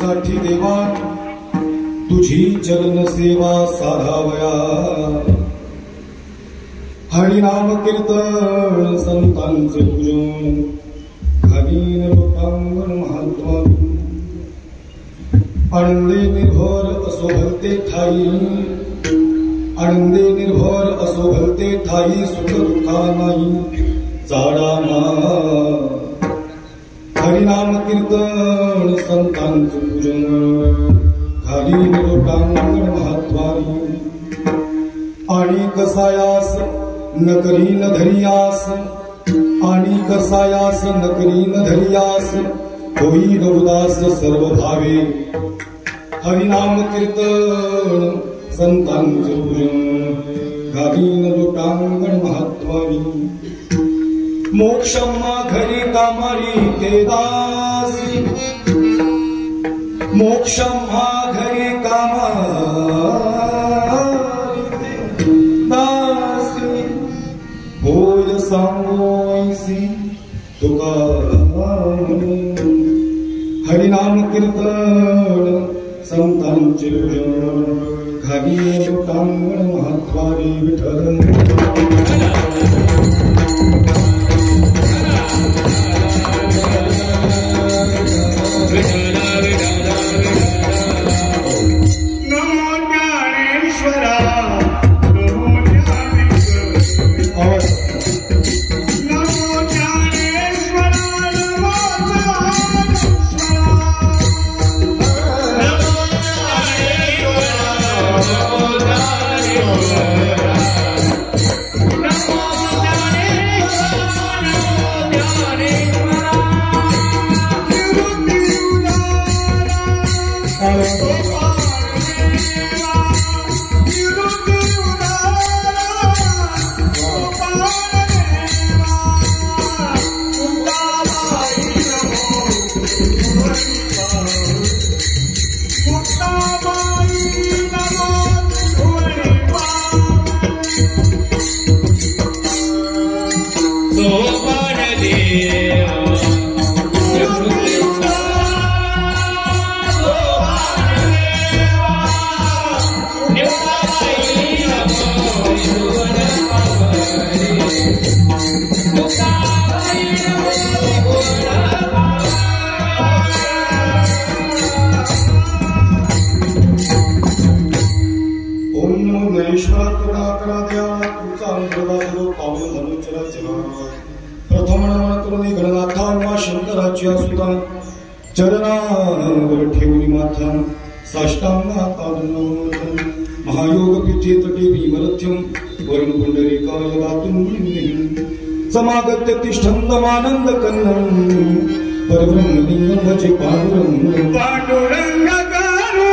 साठी देवा तुझी चरण सेवा साधावया हरिनाम कीर्तन संतांचे पूजन घालीन लोकांगण महात्मा आनंदे निर्भर असो भलते ठाई आनंदे निर्भर असो भलते ठाई सुख दुःखा नाही जाडामा हरिनाम कीर्तन संतांचे पूजन घालीन लोकांगण महात्वानी आणि कसायास नकरी न धरियास आणि कसायास नकरी न धरियास होई उदास सर्व भावे हरिनाम कीर्तन संतांचे पूजन घालीन लोकांगण महात्वानी मोक्षम्मा घरी कामारी ते दासी मोक्षम्मा घरी कामारी ते दासी होय सांगोयसी तुकारामने हरिनाम कीर्तन संतांचे पूजन घालीन लोकांगण महात्वानी विठ्ठल चरणावर ठेवली माथा साष्टांगात महायोग पीठे तटे भीमरथ्यम वरं पुंडरीकाय दातुं समागत्य तिष्ठन्तमानन्द कन्नम परब्रह्मलिंगं भजे पांडुरंग पांडुरंगाकारो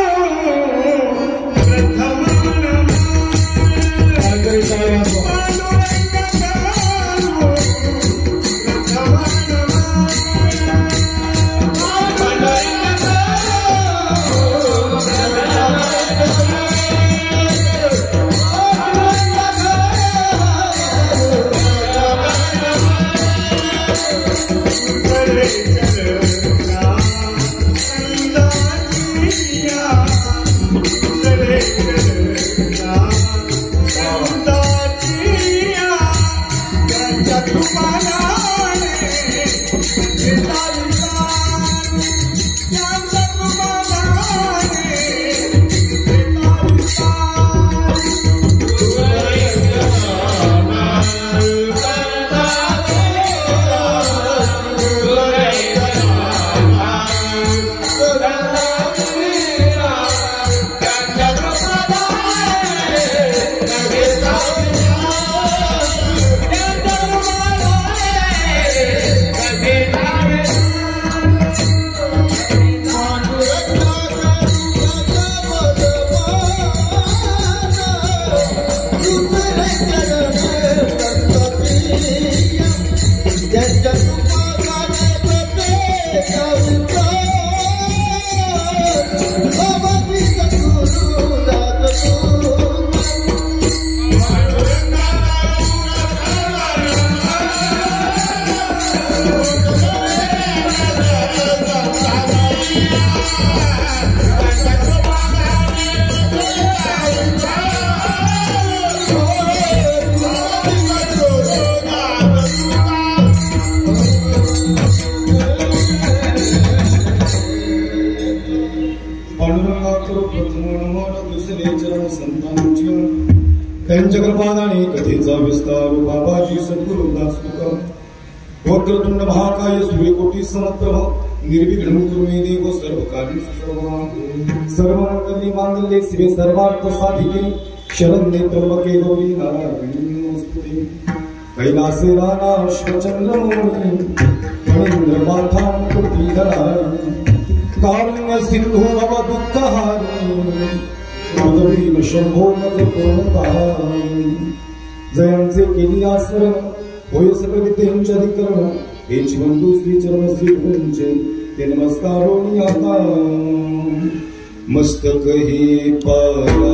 पांडुरंगा करो प्रथम नमन दुसरे चरण संतांची त्यांच्या कृपादाने कथेचा विस्तार बाबाजी सद्गुरु दास तुका वक्रतुंड महाकाय सूर्यकोटी समप्रभ निर्विघ्नं कुरु मे देव सर्वकार्येषु सर्वदा सर्वमंगले मांगल्ये शिवे सर्वार्थ साधिके शरण्ये त्र्यंबके गौरी नारायणी नमोस्तुते कैलासे राना अश्वचंद्रमौळी फणींद्र माथा मुकुटिधराणी कारुण्य सिंधू भव दुःखहारी तुझवीन शंभो मज पूर्णपारी जयांचे केली आसरण होय सकळ विद्येंचे अधिकरण हे जीवंतु श्री चरण श्री गुरूंचे ते नमस्कारोनी आता मस्तक हे पाया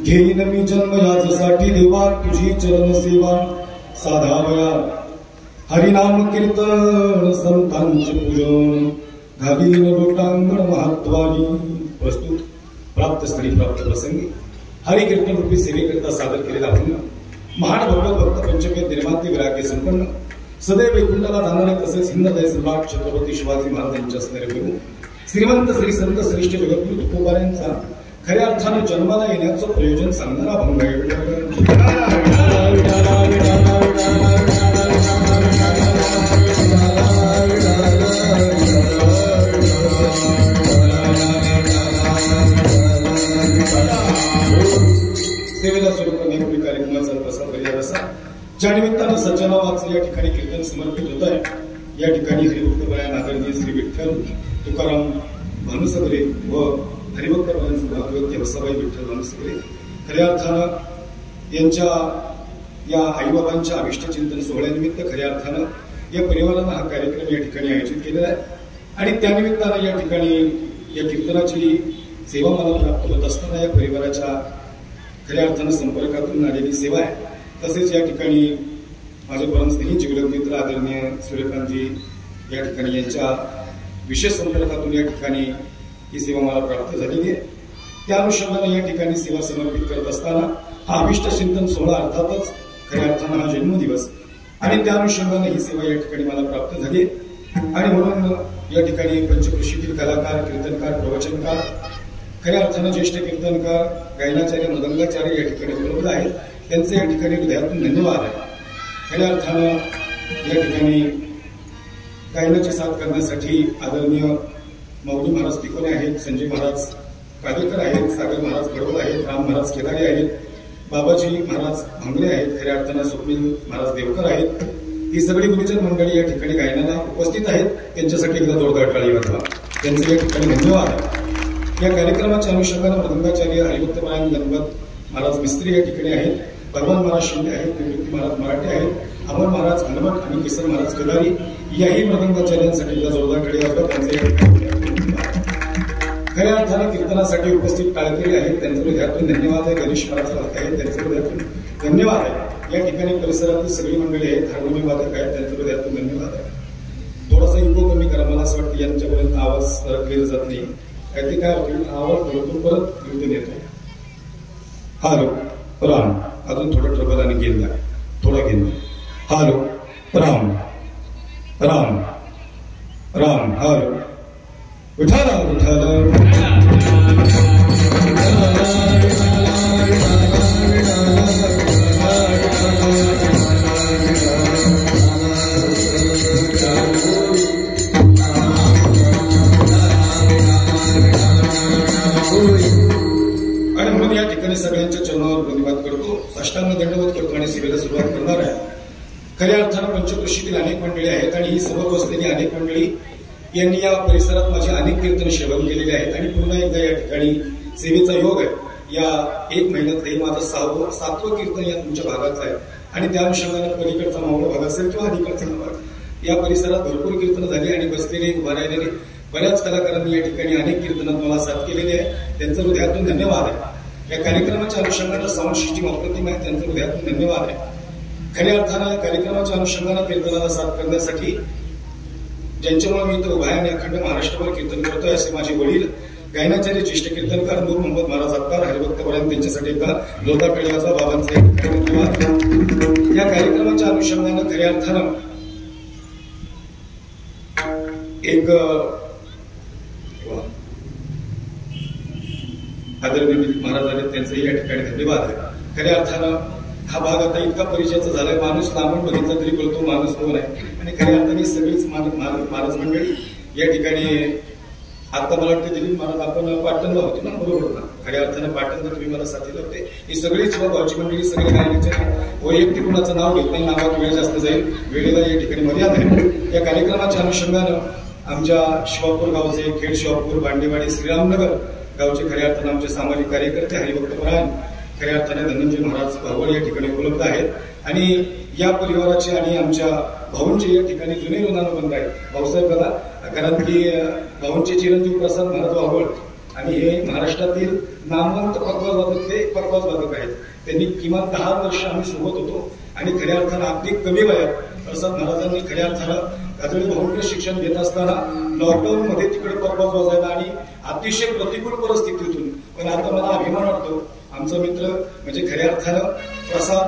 घेईन मी जन्म याचसाठी देवा तुझी चरण सेवा साधावया हरिनाम कीर्तन संतांचे पूजन घालीन लोटांगण महात्वानी प्रस्तुत प्राप्त स्त्री प्राप्त प्रसंगी हरिकीर्तन रूपी सेवेकरिता सादर केलेला अभंग महान भगवत भक्त पंचमेध निर्माते विरागे संपन्न सदैव वैकुंठाला जाणारे तसेच हिंददय सम्राट छत्रपती शिवाजी महाराजांच्या स्मरण गुरु श्रीमंत श्री संत श्रेष्ठ जगद्गुरु तुकोबारायांचा खऱ्या अर्थाने जन्माला येण्याचं प्रयोजन सांगणारा अभंग आहे. सेवेला स्वरूप नेमकी कार्यक्रमाचा प्रसार करूया असा ज्या निमित्तानं सज्जनावाचं या ठिकाणी कीर्तन समर्पित होत आहे. या ठिकाणी हरिभक्तपरायण आदरणीय श्री विठ्ठल तुकाराम भानुसगरे व हरिभक्तपरायण भागवत वसाबाई विठ्ठल भानुसगरे खऱ्या अर्थानं यांच्या या आईबाबांच्या अभिष्टचिंतन सोहळ्यानिमित्त खऱ्या अर्थानं या परिवारानं हा कार्यक्रम या ठिकाणी आयोजित केलेला आहे आणि त्यानिमित्तानं या ठिकाणी या कीर्तनाची सेवा मला प्राप्त होत असताना या परिवाराच्या खऱ्या अर्थानं संपर्कातून आलेली सेवा आहे. तसेच या ठिकाणी माझे परम स्नेही जीवलग मित्र आदरणीय सूर्यकांतजी या ठिकाणी यांच्या विशेष संपर्कातून या ठिकाणी ही सेवा मला प्राप्त झालेली आहे. त्या अनुषंगाने या ठिकाणी सेवा समर्पित करत असताना हा अभिष्ट चिंतन सोहळा अर्थातच खऱ्या अर्थानं हा जन्मदिवस आणि त्या अनुषंगाने ही सेवा या ठिकाणी मला प्राप्त झाली आणि म्हणून या ठिकाणी पंचकृषीतील कलाकार कीर्तनकार प्रवचनकार खऱ्या अर्थानं ज्येष्ठ कीर्तनकार गायनाचार्य मृदंगाचार्य या ठिकाणी उपलब्ध आहेत. त्यांचे या ठिकाणी हृदयातून धन्यवाद आहे. खऱ्या अर्थानं या ठिकाणी गायनाची साथ करण्यासाठी आदरणीय माऊली महाराज तिकोने आहेत, संजय महाराज कादेकर आहेत, सागर महाराज बडवळ आहेत, राम महाराज केदारे आहेत, बाबाजी महाराज भांगरे आहेत, खऱ्या अर्थानं स्वप्नील महाराज देवकर आहेत. ही सगळी गुरुजन मंडळी या ठिकाणी गायनाला उपस्थित आहेत. त्यांच्यासाठी एकदा जोरदार टाळी वाजवा. त्यांचे या ठिकाणी धन्यवाद आहे. या कार्यक्रमाच्या अनुषंगानं मृदंगाचार्य हरिभक्तपरायण गणपत महाराज मिस्त्री या ठिकाणी आहेत, भगवान महाराज शिंदे आहेत, निवृत्ती महाराज मराठे आहेत, अमर महाराज हनुमत आणि किसन महाराज केदारी याही मृदंगाचार्यांसाठी एकदा जोरदार टाळी वाजवा. त्यांचे खऱ्या अर्थानं कीर्तनासाठी उपस्थित टाळकरी आहेत, त्यांचं हृदयातून धन्यवाद आहे. गणेश महाराज वादक आहेत, त्यांचं हृदयातून धन्यवाद आहे. या ठिकाणी परिसरातील सगळी मंडळी आहेत, हार्मोनियम वादक आहेत, त्यांचं हृदयातून धन्यवाद आहे. थोडासा इको कमी करा, मला असं वाटतं यांच्यापर्यंत आवाज क्लिअर जात नाही. काय ते काय होईल, आवाज भरपूर परत कीर्तन येतो. हॅलो राम, अजून थोडं ट्रबल आणि गेन द्या, थोडा गेन द्या. हॅलो राम राम राम हर विठ्ठल विठ्ठल आणि म्हणून या ठिकाणी सगळ्यांच्या चरणावर धन्यवाद करतो, साष्टांग दंडवत करतो आणि सेवेला सुरुवात करणार आहे. खऱ्या अर्थानं पंचक्रोशीतील अनेक मंडळी आहेत आणि ही समोर बसलेली अनेक मंडळी यांनी या परिसरात माझे अनेक कीर्तन सेवन केलेले आहेत आणि पुन्हा एकदा या ठिकाणी सेवेचा योग आहे. या एक महिन्यात हे माझं 7वं कीर्तन या तुमच्या भागातलं आहे आणि त्या अनुषंगाने पलीकडचा मावळ भाग असेल किंवा अलीकडचा भाग या परिसरात भरपूर कीर्तन झाली आणि बसलेले उभा राहिलेले बऱ्याच कलाकारांनी या ठिकाणी अनेक कीर्तनात मला साथ केलेली आहे. त्यांचं हृदयातून धन्यवाद आहे. या कार्यक्रमाच्या अनुषंगाने साऊंड सिस्टीम अप्रतिम आहे, त्यांचं हृदयातून धन्यवाद आहे. खऱ्या अर्थानं या कार्यक्रमाच्या अनुषंगाने कीर्तनाला साथ करण्यासाठी ज्यांच्यामुळे मी इथं उभा आहे आणि अखंड महाराष्ट्रभर कीर्तन करतोय असे माझे वडील गायनाचार्य ज्येष्ठ कीर्तनकार नूर मोहम्मद महाराज अत्तार हरिभक्तपरायण त्यांच्यासाठी एकदा जोरदार पेढ्याचा बाबांचा धन्यवाद. या कार्यक्रमाच्या अनुषंगाने खऱ्या अर्थानं एक आदरणीय महाराज आले त्यांचंही या ठिकाणी धन्यवाद आहे. खऱ्या अर्थानं हा भाग आता इतका परिचयाचा झालाय, माणूस लांबून बघितला तरी कळतो माणूस कोण आहे. आणि खऱ्या अर्थाने सगळीच महाराज मंडळी या ठिकाणी आता मला वाटते दिलीप महाराज आपण पाटणला होते ना, बरोबर ना? खऱ्या अर्थानं पाटणला तुम्ही मला साथीला होते. ही सगळीच गावची मंडळी सगळे गायनाचे वैयक्तिक कुणाचं नाव घेत नाही, नावात वेळ जास्त जाईल, वेळेला या ठिकाणी मर्यादा आहे. या कार्यक्रमाच्या अनुषंगानं आमच्या शिवापूर गावचे, खेड शिवापूर, भांडेवाडी, श्रीरामनगर गावचे खऱ्या अर्थानं आमचे सामाजिक कार्यकर्ते हरिभक्तपरायण खऱ्या अर्थाने धनंजय महाराज भावड या ठिकाणी उपलब्ध आहेत आणि या परिवाराचे आणि आमच्या भाऊंचे या ठिकाणी जुने ऋणानुबंध आहेत. भाऊसाहेब दादा, कारण की भाऊंचे चिरंजीव प्रसाद महाराज भावड आणि हे महाराष्ट्रातील नामवंत पकवाज वादक आहेत. त्यांनी किमान 10 वर्ष आम्ही सोबत होतो आणि खऱ्या अर्थानं अगदी कमी वयात प्रसाद महाराजांनी खऱ्या अर्थानं काजळी भाऊंकडे शिक्षण घेत असताना लॉकडाऊन मध्ये तिकडे पकवाज वाजायला आणि अतिशय प्रतिकूल परिस्थितीतून, पण आता मला अभिमान वाटतो आमचा मित्र म्हणजे खऱ्या अर्थानं प्रसाद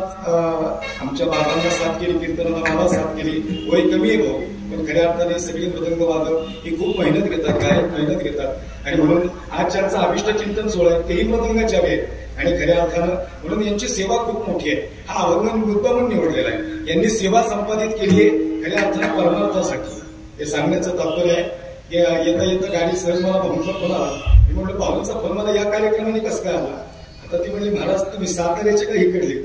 आमच्या बाबांना साथ केली, कीर्तनाला मला साथ केली. वय कमी आहे भाऊ, पण खऱ्या अर्थाने सगळे मृदंग वादक ही खूप मेहनत घेतात, गायक मेहनत घेतात आणि म्हणून आज ज्यांचा अभिष्ट चिंतन सोहळा आहे तेही मृदंगाचार्य आहेत आणि खऱ्या अर्थानं म्हणून यांची सेवा खूप मोठी आहे. हा अवगण मुद्दा म्हणून निवडलेला आहे. यांनी सेवा संपादित केली आहे खऱ्या अर्थानं परमार्थासाठी. हे सांगण्याचं तात्पर्य आहे की येता येता गाडी सहज मला भाऊंचा फोन आला. मी म्हटलं भाऊंचा फोन मला या कार्यक्रमाने कसं काय आला? आता ती म्हणली महाराज तुम्ही साताऱ्याचे का इकडले?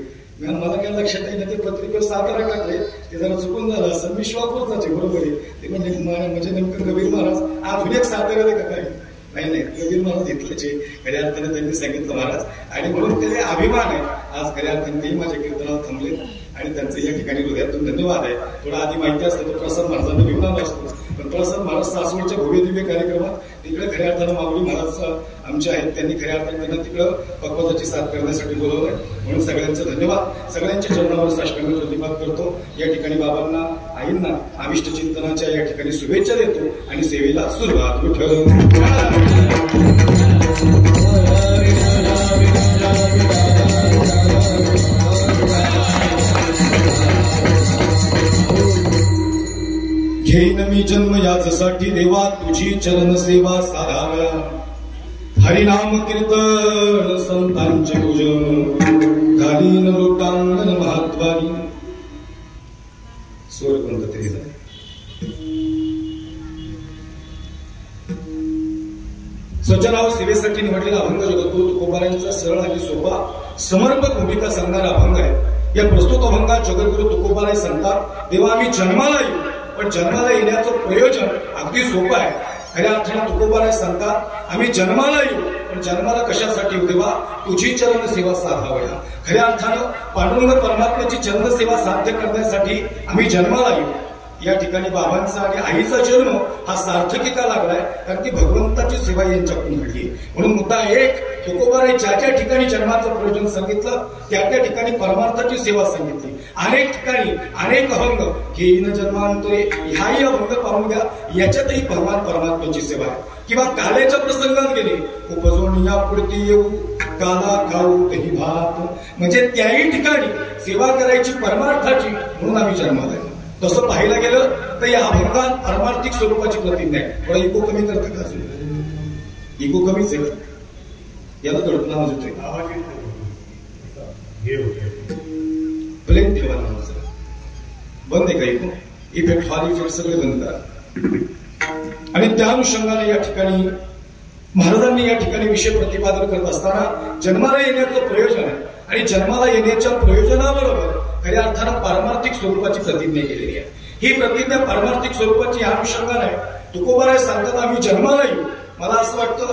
मला काय लक्षात येईल ते पत्रिकेवर सातारा टाकले, ते जरा चुकून झालं असं. मी शिवापूरचाच आहे, बरोबर आहे. ते म्हणजे नेमकं कबीर महाराज अजून एक साताऱ्याला का काय? नाही, कबीर महाराज घेतल्याचे खऱ्या अर्थाने त्यांनी सांगितलं महाराज आणि म्हणून ते अभिमान आहे. आज खऱ्या अर्थाने तेही माझ्या कीर्तनाला थांबले आणि त्यांचं या ठिकाणी हृदयातून धन्यवाद आहे. थोडा आधी माहिती असतं तर प्रसाद महाराजांना घेऊन आला असतो, पण प्रसाद महाराज सासवडच्या भव्य दिव्य कार्यक्रमात तिकडे खऱ्या अर्थानं माऊली महाराज आमचे आहेत, त्यांनी खऱ्या अर्थाने त्यांना तिकडं पकवाजाची साथ करण्यासाठी बोलवलंय. म्हणून सगळ्यांचा धन्यवाद. साष्टांगाच्या चरणावर साष्टांग प्रतिपाद करतो. या ठिकाणी बाबांना, आईंना अभिष्ट चिंतनाच्या या ठिकाणी शुभेच्छा देतो आणि सेवेला सुरुवात घेईन मी जन्म याचसाठी देवा तुझी चरण सेवा साधाव्या. हरिनाम कीर्तन संतांचे पूजन घालीन लोटांगण महात्वानी. स्वर कोणता तरी झाला. सज्जनाव सेवेसाठी निवडलेला अभंग जगद्गुरु तुकोबारायांचा सरळ आणि सोपा समर्पक भूमिका सांगणारा अभंग आहे. या प्रस्तुत अभंगात जगद्गुरु तुकोबाराय सांगतात, देवा आम्ही जन्माला येऊ, पण जन्माला येण्याचं प्रयोजन अगदी सोपं आहे. खऱ्या अर्थानं तुकोबाराय सांगतात, आम्ही जन्माला येऊ, पण जन्माला कशासाठी येऊ देवा? तुझी चरण सेवा साधावया. खऱ्या अर्थानं पांडुरंग परमात्म्याची चरण सेवा साध्य करण्यासाठी आम्ही जन्माला येऊ. या ठिकाणी बाबांचा आणि आईचा जन्म हा सार्थकिका लागलाय, कारण की भगवंताची सेवा यांच्याकडून घडली. म्हणून मुद्दा एक, तुकोबाराय ज्या ज्या ठिकाणी जन्माचं प्रयोजन सांगितलं त्या त्या ठिकाणी परमार्थाची सेवा सांगितली. अनेक ठिकाणी अनेक अभंग घेईन जन्मांतरे ह्याही अभंग पाहून घ्या, याच्यातही भगवान परमात्म्याची सेवा आहे. किंवा काल्याच्या प्रसंगात गेले, उपजून या पुढती येऊ काला खाऊ दही भात, म्हणजे त्याही ठिकाणी सेवा करायची परमार्थाची, म्हणून आम्ही जन्माला येतो. तसं पाहायला गेलं तर या अभंगात पारमार्थिक स्वरूपाची प्रतिज्ञा आहे. थोडा इको कमी करतं का? इको कमीच आहे. याला दडपण आवाज येतोय. प्लेन ठेवा नावाचं बंद आहे का? इको इफेक्ट हॉल इफेक्ट सगळे बंद करा. आणि त्या अनुषंगाने या ठिकाणी महाराजांनी या ठिकाणी विषय प्रतिपादन करत असताना जन्माला येण्याचं प्रयोजन आहे आणि जन्माला येण्याच्या प्रयोजनाबरोबर खऱ्या अर्थानं पारमार्थिक स्वरूपाची प्रतिज्ञा केलेली आहे. ही प्रतिज्ञा पारमार्थिक स्वरूपाची या अनुषंगाने आहे. तुकोबाराय सांगतात आम्ही जन्माला येऊ. मला असं वाटतं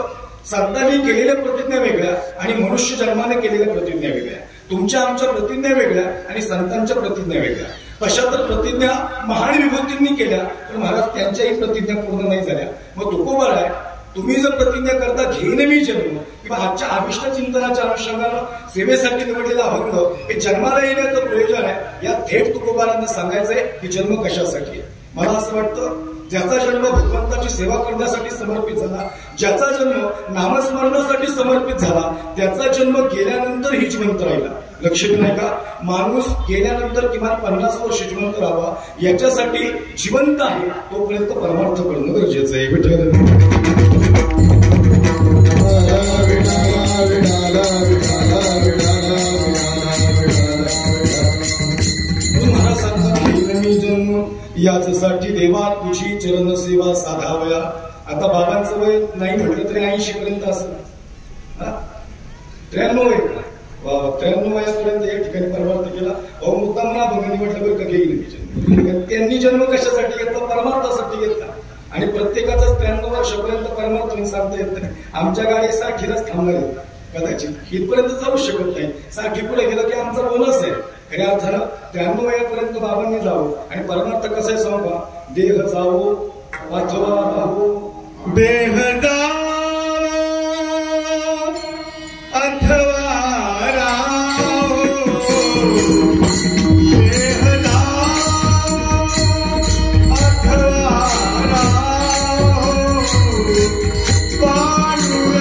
संतांनी केलेल्या प्रतिज्ञा वेगळ्या आणि मनुष्य जन्माने केलेल्या प्रतिज्ञा वेगळ्या. तुमच्या आमच्या प्रतिज्ञा वेगळ्या आणि संतांच्या प्रतिज्ञा वेगळ्या. कशा तर प्रतिज्ञा महान विभूतींनी केल्या पण महाराज त्यांच्याही प्रतिज्ञा पूर्ण नाही झाल्या. मग तुकोबाराय तुम्ही जर प्रतिज्ञा करता घेईन मी जन्म किंवा आजच्या अभिष्ट चिंतनाच्या अनुषंगानं सेवेसाठी निवडलेला अभंग हे जन्माला येण्याचं प्रयोजन आहे. या थेट तुकोबारांना सांगायचंय की जन्म कशासाठी आहे. मला असं वाटतं ज्याचा जन्म भगवंताची सेवा करण्यासाठी समर्पित झाला, ज्याचा जन्म नामस्मरणासाठी समर्पित झाला, त्याचा जन्म गेल्यानंतर ही जिवंत राहिला. लक्षात नाही का? माणूस गेल्यानंतर किमान 50 वर्ष जिवंत राहावा याच्यासाठी जिवंत आहे तोपर्यंत परमार्थ करणं गरजेचं आहे. महाराज सांगतात मी जन्म याच्यासाठी देवा तुझी चरण सेवा साधावया. आता बाबांचं वय नाही म्हटलं तरी 80 पर्यंत असं 93 वय 93 वयापर्यंत या ठिकाणी परमार्थ केला. अहो मुद्दाम ना भगिनी म्हटलं बरं का घेईल जन्म. त्यांनी जन्म कशासाठी घेतला? परमार्थासाठी घेतला. आणि प्रत्येकाचाच 93 वर्षापर्यंत परमार्थ म्हणून सांगता येत नाही. आमच्या गाडी 60लाच थांबणार आहे कदाचित, इथपर्यंत जाऊ शकत नाही. 60 पुढे गेलं की आमचा बोनस आहे. खऱ्या अर्थानं 93 वयापर्यंत बाबांनी जावं. आणि परमार्थ कसं आहे सांगा? देह जावो अथवा राहो, देह जावो अथवा राहो, देह जावो अथवा राहो, पांडुरंग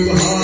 भाव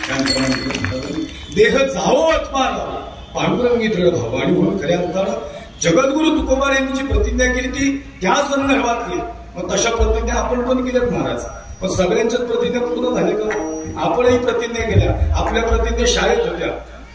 पांडुरंग देह जावो अथवा राहो, पांडुरंगी दृढ भाव. आणि म्हणून खऱ्या अर्थानं जगद्गुरु तुकोबार यांनी जी प्रतिज्ञा केली ती त्या संदर्भातली. मग तशा प्रतिज्ञा आपण पण केल्यात महाराज. पण सगळ्यांच्याच प्रतिज्ञा पूर्ण झाल्या का? आपणही प्रतिज्ञा केल्या. आपल्या प्रतिज्ञा शाळेत होत्या.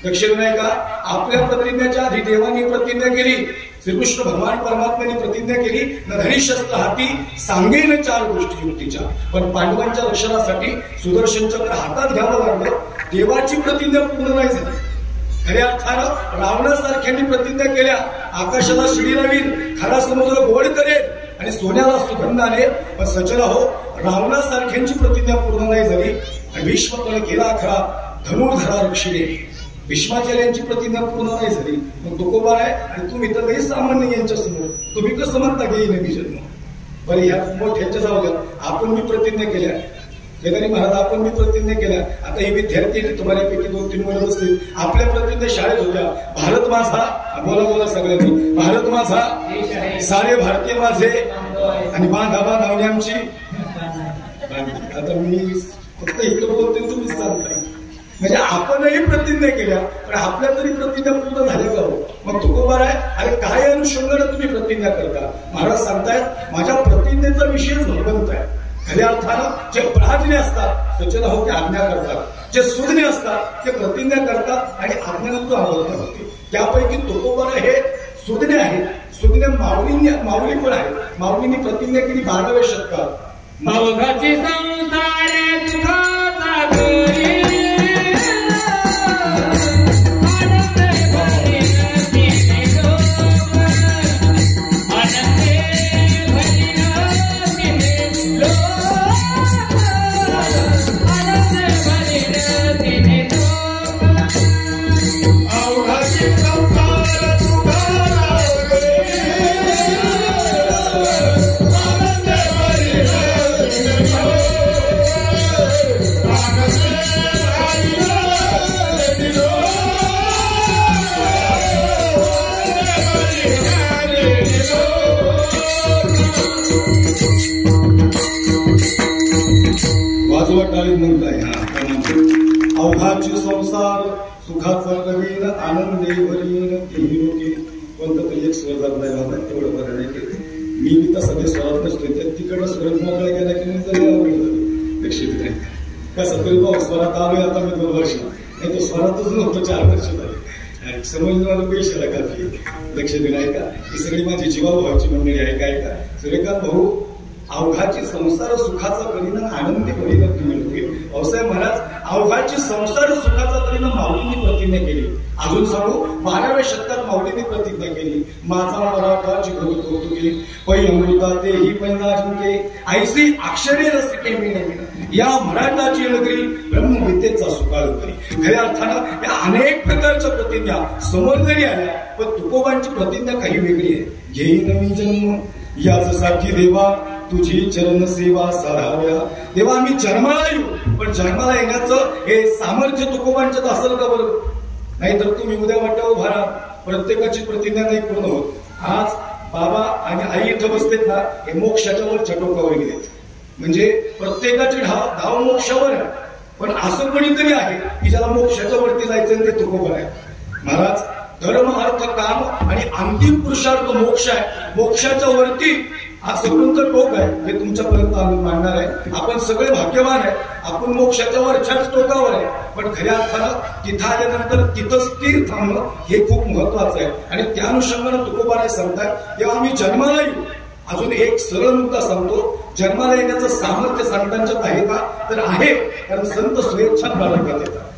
लक्षात नाही का? आपल्या प्रतिज्ञेच्या आधी देवानी प्रतिज्ञा केली. श्रीकृष्ण भगवान परमात्म्याने प्रतिज्ञा केली न धनिशस्त्र हाती सांगेन 4 गोष्टी युक्तीच्या. पण पांडवांच्या रक्षणासाठी सुदर्शन चक्र हातात घ्यावं लागलं. देवाची प्रतिज्ञा पूर्ण नाही झाली. खऱ्या अर्थानं रावणासारख्यांनी प्रतिज्ञा केल्या आकाशाला शिडी लावीन, खरा समुद्र गोड करेल आणि सोन्याला सुगंध आणेल. पण सचला हो, रावणासारख्यांची प्रतिज्ञा पूर्ण नाही झाली. आणि भीष्मपणे केला खरा धनुर्धरा रक्षिणे. भीष्माचार्यांची प्रतिज्ञा पूर्ण नाही झाली, मग तुकोबा आहे आणि तुम्ही तर काही सामान्य यांच्या समोर तुम्ही कसं म्हणता की नवी जन्म? बरं, ह्या मोठ्याच्या जाऊ द्या. आपण मी प्रतिज्ञा केल्या, शेजारी महाराज आपण मी प्रतिज्ञा केल्या. आता हे विद्यार्थी तुम्हाऱ्यापैकी 2-3 मुलं बसतील, आपल्या प्रतिज्ञा शाळेत होत्या. भारत माझा, बोला सगळ्यांनी, भारत माझा, सारे भारतीय माझे आणि बांधाबा नावली आमची. आता मी फक्त इकडे बोलते, तुम्हीच सांगताय. म्हणजे आपणही प्रतिज्ञा केल्या, पण आपल्या तरी प्रतिज्ञा पूर्ण झाल्या का? मग तुकोबा आहे, अरे काय अनुषंगाने तुम्ही प्रतिज्ञा करता? महाराज सांगतायत माझ्या प्रतिज्ञेचा विषय भगवंत आहे. खऱ्या अर्थानं जे प्राज्ञ असतात सचेत हो ते आज्ञा करतात, जे सुज्ञ असतात ते प्रतिज्ञा करतात आणि आज्ञानंतर आवर्तन होते. त्यापैकी तुकोबा हे सुज्ञ आहे. सुज्ञ माऊली पण आहे. माऊलींनी प्रतिज्ञा केली 12व्या शतकात. अवघाची संसार सुखाचा घरी अवघाची संसार सुखाचा कवीन आनंदे भरीन तेही लोके. कोणतं तरी एक स्वर जात नाही बाबा, तेवढं बरं नाही केलं. मी तसा ते स्वरात नसतोय, त्या तिकडं स्वरात मोकळा गेला की नंतर लक्षात नाही. कसं तरी भाऊ स्वरात आलोय आता मी 2 वर्ष, नाही तो स्वरातच नव्हतं 4 वर्ष झाले. समजलं मला पैशाला काफी. लक्ष दिलं आहे का? ही सगळी माझी जीवाभावाची मंडळी आहे काय का? सूर्यकांत भाऊ, अवघाची संसार सुखाचा करीन आनंदी भरीन तुम्ही लोके. भाऊसाहेब महाराज, अवघाची संसार सुखाचा करीन माऊलींनी प्रतिज्ञा केली. अजून सांगू, 12व्या शतकात माऊलींनी प्रतिज्ञा केली. माझा मराठा जिगरू कौतुके पै अमृता ते ही पैना जिंके ऐसी अक्षरे रसिके मी नवीन या मराठाची नगरी ब्रह्मविद्येचा सुकाळ करी. खऱ्या अर्थानं या अनेक प्रकारच्या प्रतिज्ञा समोर जरी आल्या, पण तुकोबांची प्रतिज्ञा काही वेगळी आहे. घेईन मी जन्म याचसाठी देवा तुझी चरण सेवा साधाव्या. देवा आम्ही जन्माला येऊ, पण जन्माला येण्याचं हे सामर्थ्य तुकोबांच्यात असेल का बरं? नाहीतर तुम्ही उद्या वाटा उभारा, प्रत्येकाची प्रतिज्ञा नाही पूर्ण होत. आज बाबा आणि आई इथं बसतेत ना, हे मोक्षाच्या वरच्या टोकावर गेलेत. म्हणजे प्रत्येकाची धाव मोक्षावर आहे, पण असं कोणीतरी आहे की ज्याला मोक्षाच्या वरती जायचं ते तुकोबा आहे. महाराज, धर्म अर्थ काम आणि अंतिम पुरुषार्थ मोक्ष आहे. मोक्षाच्या वरती असं कोणतं टोक आहे जे तुमच्यापर्यंत आम्ही मांडणार आहे. आपण सगळे भाग्यवान आहे, आपण मोक्षाच्या वरच्याच टोकावर आहे, पण खऱ्या अर्थानं तिथं आल्यानंतर तिथं स्थिर थांबणं हे खूप महत्वाचं आहे. आणि त्या अनुषंगानं तुकोबाने सांगतात तेव्हा आम्ही जन्माला येऊ. अजून एक सरळ मुद्दा सांगतो, जन्माला येण्याचं सामर्थ्य संतांच्यात आहे का? तर आहे, कारण संत स्वेच्छा प्रारंभात येतात.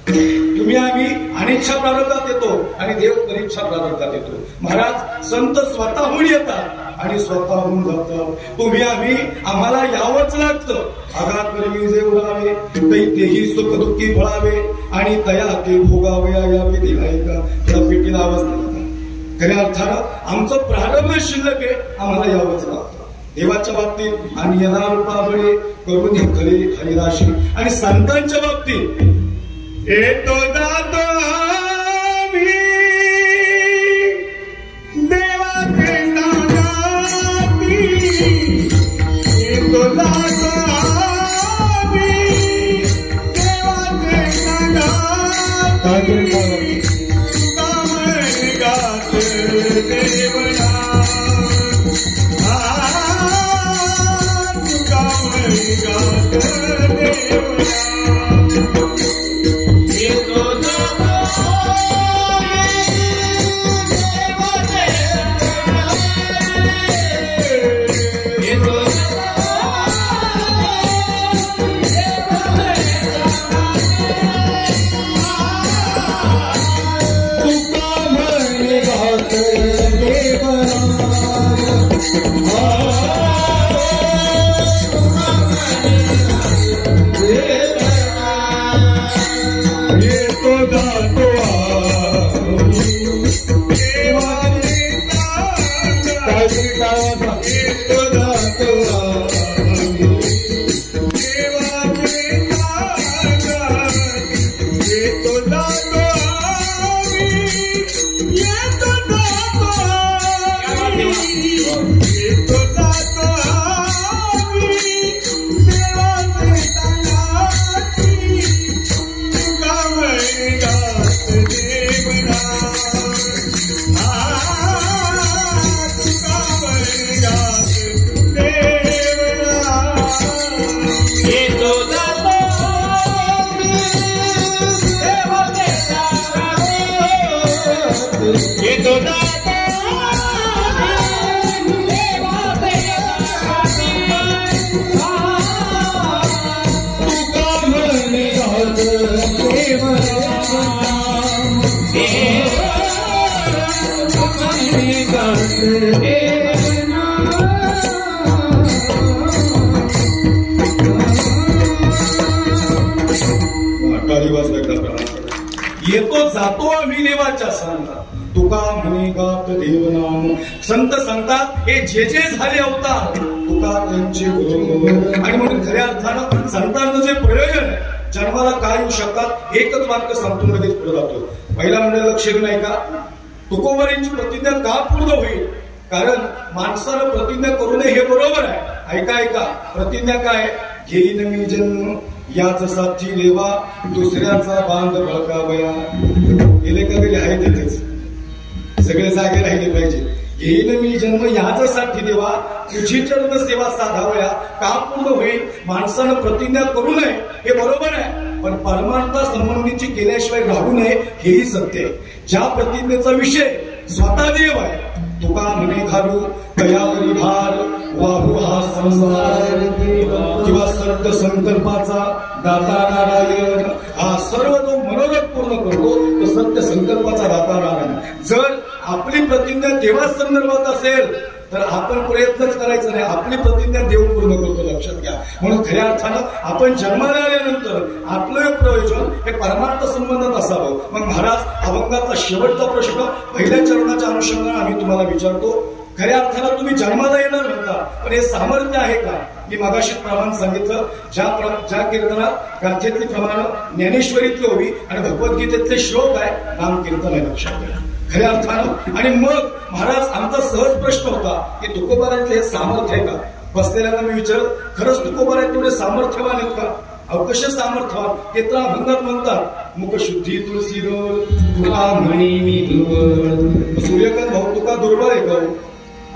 तुम्ही आम्ही अनिच्छा प्रारंभात येतो आणि देव परीक्षा प्रारंभात येतो. महाराज, संत स्वतःहून येतात आणि स्वतःहून जातात. तुम्ही आम्ही आम्हाला यावंच लागतं. आघात करमी जे उडावे तेही सुख दुःखी फळावे आणि तया ते भोगावया यावे देहाय का. थोडा पेटीला आवाज नाही. खऱ्या अर्थानं आमचं प्रारंभ शिल्लक आहे, आम्हाला यावंच लागतं. देवाच्या बाबतीत आणि येणार रूपाबळे करून हे खरे हरिराशी. आणि संतांच्या बाबतीत येतो जातो आम्ही देवाचे नादाती. येतो जातो आम्ही देवाचे नादाती. गात देवना गात देवना. येतो जातो येतो जातो आम्ही देवाच्या सांगा तुका म्हणे गात देवनाम. संत सांगतात हे जे जे झाले अवतार तुका त्यांचे गुरु. आणि म्हणून खऱ्या अर्थानं संतांचं जे प्रयोजन आहे जन्माला काय येऊ शकतात एकच वाक्य सांगतो लगेच पुढे जातो. पहिला म्हणजे लक्ष नाही का तुकोबारींची प्रतिज्ञा का पूर्ण होईल कारण माणसानं प्रतिज्ञा करू नये हे बरोबर आहे. ऐका ऐका प्रतिज्ञा काय घेईन मी जन्म याच साथी देवा दुसऱ्याचा बांध बळकावया. गेले का तरी आहे तिथेच सगळे जागे राहिले पाहिजे. घेईन मी जन्म याच साठी देवा तुझी चरण सेवा साधावया. का पूर्ण होईल माणसानं प्रतिज्ञा करू नये हे बरोबर आहे पण परमार्था संबंधीची केल्याशिवाय राहू नये हेही सत्य आहे. ज्या प्रतिज्ञेचा विषय स्वतः देव आहे तुका म्हणे घालू दयावरी भार वाहू हा संसार किंवा सर्व संकल्पाचा दाता नारायण. हा सर्व जो मनोरथ पूर्ण करतो तो सत्य संकल्पाचा दाता नारायण. जर आपली प्रतिज्ञा देवा संदर्भात असेल तर आपण प्रयत्नच करायचा नाही. आपली प्रतिज्ञा देव पूर्ण करतो लक्षात घ्या. म्हणून खऱ्या अर्थानं आपण जन्माला आल्यानंतर आपलं प्रयोजन हे परमार्थ संबंधात असावं. मग महाराज अभंगाचा शेवटचा प्रश्न पहिल्या चरणाच्या अनुषंगाने आम्ही तुम्हाला विचारतो. खऱ्या अर्थानं तुम्ही जन्माला येणार म्हणता पण हे सामर्थ्य आहे का. मी मगाशी प्रमाण सांगितलं ज्या कीर्तनात गाथेतली प्रमाण ज्ञानेश्वरीतली होवी आणि भगवद्गीतेतले श्लोक आहे नाम कीर्तन आहे लक्षात घ्या खऱ्या अर्थानं. आणि मग महाराज आमचा सहज प्रश्न होता की तुकोबारांचं हे सामर्थ्य आहे का. बसलेल्यांना मी विचारत खरंच तुकोबारांत तेवढे सामर्थ्यवान आहेत का. अवकश सामर्थ्यवान ते तर अभंगात म्हणतात मुखशुद्धी तुळशी तुका म्हणी मी दुर्बळ. सूर्यकांत भाऊ तुका दुर्बळ आहे का.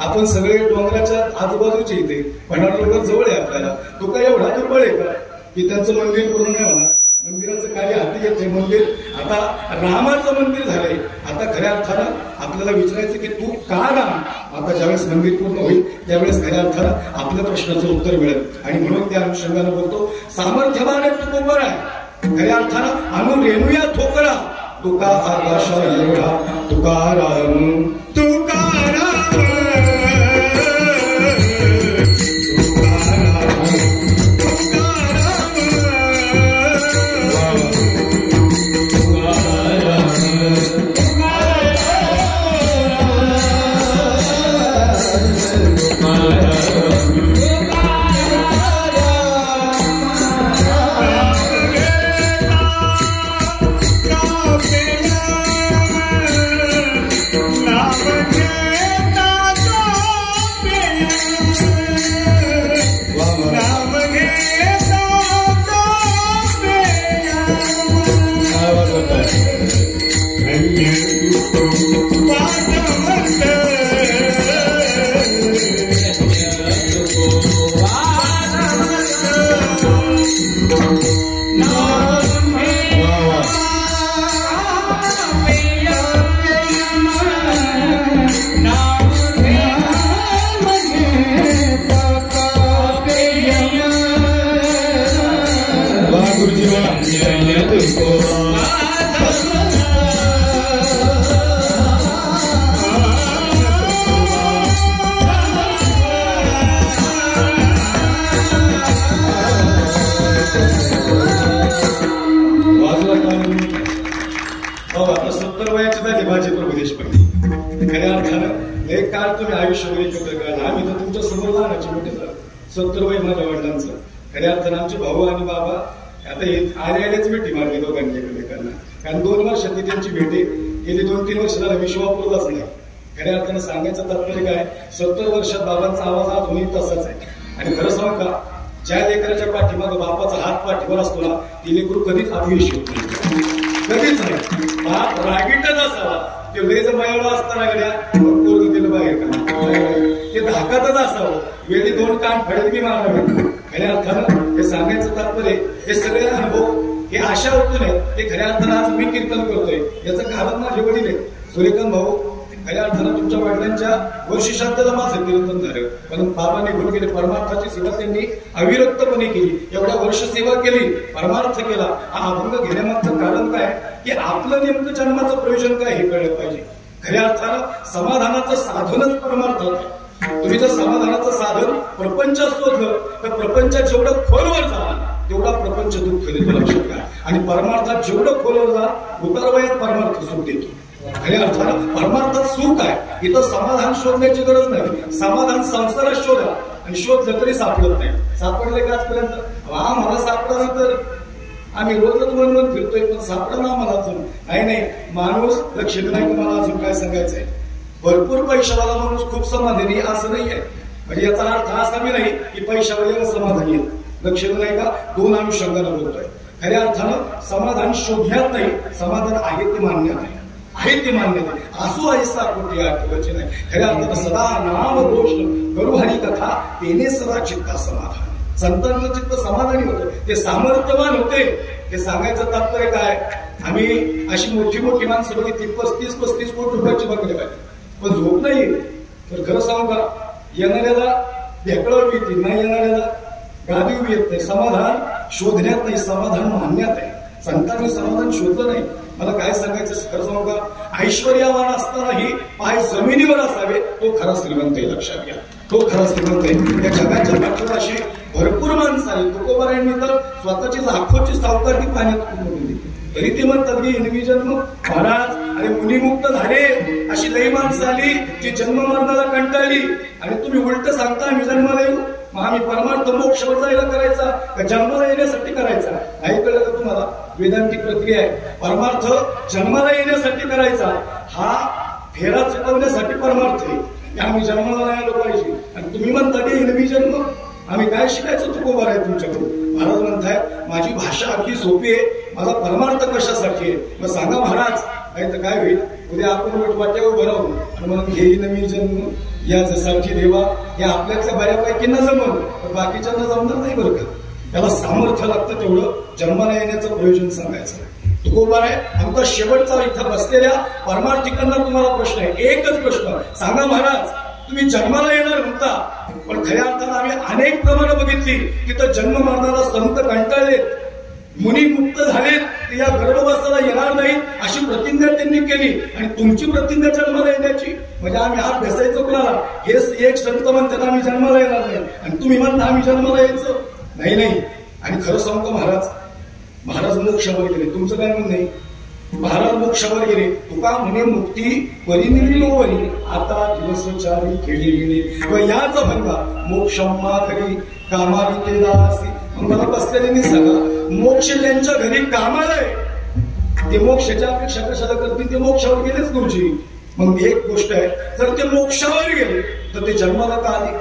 आपण सगळे डोंगराच्या आजूबाजूचे इथे भंडारडोंगर जवळ आहे आपल्याला. तुका एवढा दुर्बळ आहे का की त्यांचं मंदिर पूर्ण नाही होणार. मंदिराचं कार्य हाती घेतलंय. मंदिर आता रामाचं मंदिर झालंय. आता खऱ्या अर्थानं आपल्याला विचारायचं की तू का राम. आता ज्यावेळेस मंदिर पूर्ण होईल त्यावेळेस खऱ्या अर्थानं आपल्या प्रश्नाचं उत्तर मिळेल. आणि म्हणून त्या अनुषंगानं बोलतो सामर्थ्यवान आहे तुकोबर आहे. खऱ्या अर्थानं आणून रेणूया ठोकरा तुका आकाशा एवढा तुकाराम तुकाराम. खऱ्या अर्थानं आमचे भाऊ आणि बाबा आता आल्याच भेटी मारली दोघांनी एकमेकांना. कारण 2 वर्षातली त्यांची भेटी गेली 2-3 वर्ष झाला विश्वापूर्वच नाही. खऱ्या अर्थानं सांगायचं तात्पर्य काय 70 वर्षात बाबांचा आवाज अजूनही तसाच आहे. आणि खरं सांगू का ज्या लेकराच्या पाठीमागं बापाचा हात पाठीवर असतो ना ती लेकरू कधीच अपयशी होत नाही. कधीच नाही. बाप रागीटच असावा. ते लय जर मयाळा असताना गड्या मग पोरग दिलं बाहेर का ते धाकातच असावं. वेळी 2 कान फडत बी मारावे. खऱ्या अर्थानं हे सांगायचं तात्पर्य हे सगळे अनुभव हे आशा होतो नाही ते खऱ्या अर्थानं आज मी कीर्तन करतोय याचं कारण माझे वडील आहे सूर्यकांत भाऊ. खऱ्या अर्थानं तुमच्या वडिलांच्या वर्षश्राद्धाला माझं कीर्तन झालं पण बाबा निघून गेले. परमार्थाची सेवा त्यांनी अविरक्तपणे केली. एवढ्या वर्ष सेवा केली परमार्थ केला. हा अभंग घेण्यामागचं कारण काय की आपलं नेमकं जन्माचं प्रयोजन काय हे कळलं पाहिजे. खऱ्या अर्थानं समाधानाचं साधनच परमार्थ आहे. तुम्ही जर समाधानाचं साधन प्रपंचात शोधलं तर प्रपंचात जेवढं खोलवर जाल तेवढा प्रपंच दुःख देतो, लक्षात घ्या. आणि परमार्थात जेवढं खोलवर जाल उतारवयात परमार्थ सुख देतो. खऱ्या अर्थानं परमार्थात सुख आहे. इथं समाधान शोधण्याची गरज नाही. समाधान संसारात शोधा आणि शोधलं तरी सापडत नाही. सापडले का आजपर्यंत? मला सापडलं तर आम्ही रोजच म्हणून फिरतोय पण सापडा ना मला अजून. नाही माणूस लक्ष नाही. मला अजून काय सांगायचंय, भरपूर पैशावाला माणूस खूप समाधानी असं नाही आहे. म्हणजे याचा अर्थ असा बी नाही की पैशावाल्याला समाधानी आहे. लक्ष नाही का? दोन अनुषंगाने बोलतोय. खऱ्या अर्थानं समाधान शोधण्यात नाही, समाधान आहे ते मान्य नाही, आहे ते मान्य नाही. असू ऐसा कोटी आठवचे नाही. खऱ्या अर्थानं सदा नाम घोष करू हरी कथा तेने सदा चित्ता समाधान. संतांचं चित्त समाधानी होतं, ते सामर्थ्यवान होते. हे सांगायचं तात्पर्य काय? आम्ही अशी मोठी मोठी माणसं बघितली 35-35 कोटी रुपयाची बघले पाहिजे पण झोप नाही. तर खरं सांगू का, येणाऱ्याला ढेकळं येते, नाही येणाऱ्याला गादी उभी येत नाही. समाधान शोधण्यात नाही, समाधान मानण्यात आहे. संतांनी समाधान शोधलं नाही. मला काय सांगायचं खरं सांगू का, ऐश्वर्यवान असतानाही पाय जमिनीवर असावे तो खरा श्रीमंत आहे. लक्षात घ्या, तो खरा श्रीमंत आहे. या जगाच्या पाठीवर अशी भरपूर माणसं आली. तुकोबारायांनी तर स्वतःची लाखोची सावकारकी पाण्यात दिली, तरी ते म्हणतात की हिंदवी जन्म महाराज आणि मुनिमुक्त झाले. अशी लई माणसं आली जी जन्म मरणाला कंटाळली आणि तुम्ही उलट सांगता आम्ही जन्माला येऊ. मग आम्ही परमार्थ मोक्षवर जायला करायचा का जन्माला येण्यासाठी करायचा? नाही कळलं का तुम्हाला? वेदांतिक प्रक्रिया आहे. परमार्थ जन्माला येण्यासाठी करायचा, हा फेरा चुकवण्यासाठी परमार्थ आहे. आम्ही जन्माला नाही आलो पाहिजे. आणि तुम्ही म्हणता की हिंदवी जन्म, आम्ही काय शिकायचं तुकोबार आहे तुमच्याकडून? महाराज म्हणताय माझी भाषा अगदी सोपी आहे, माझा परमार्थ कशासाठी आहे? मग सांगा महाराज. नाही तर काय होईल, उद्या आपण वाट्यावर उभं राहू आणि म्हणून घेई नवीन जन्म या जसाची देवा, हे आपल्यातल्या बऱ्यापैकी न जमल पण बाकीच्यांना जमणार नाही बरं का. त्याला सामर्थ्य लागतं तेवढं जन्माला येण्याचं प्रयोजन सांगायचं. तुकोबार आहे. आमचा शेवटचा इथं बसलेल्या परमार्थिकांना तुम्हाला प्रश्न आहे, एकच प्रश्न. सांगा महाराज, तुम्ही जन्माला येणार म्हणता पण खऱ्या अर्थानं आम्ही अनेक प्रमाणे बघितली की तर जन्म मरणारा संत कंटाळलेत, मुनी मुक्त झालेत, ते या गर्भवासाला येणार नाहीत अशी प्रतिज्ञा त्यांनी केली. आणि तुमची प्रतिज्ञा जन्माला येण्याची म्हणजे आम्ही हात भेसायचो कुणाला? हे एक संत म्हणतात आम्ही जन्माला येणार नाही आणि तुम्ही म्हणता आम्ही जन्माला यायचं नाही. आणि खरं सांगतो महाराज मोक्षावर गेले. तुमचं काय म्हणणं नाही? महाराज मोक्षावर गेले. तुका म्हणे मुक्ती परिनिली वरी आता दिवस चारी खेळी गेली व याच भंगा मोक्षम्मा घरी कामाली ते दासी. मला बसलेले सांगा, मोक्ष ज्यांच्या घरी कामाला आहे ते मोक्षाच्या अपेक्षा कशाला करतील? ते मोक्षावर गेलेच गुरुजी. मग एक गोष्ट आहे, जर ते मोक्षावर गेले तर ते जन्माला का आले?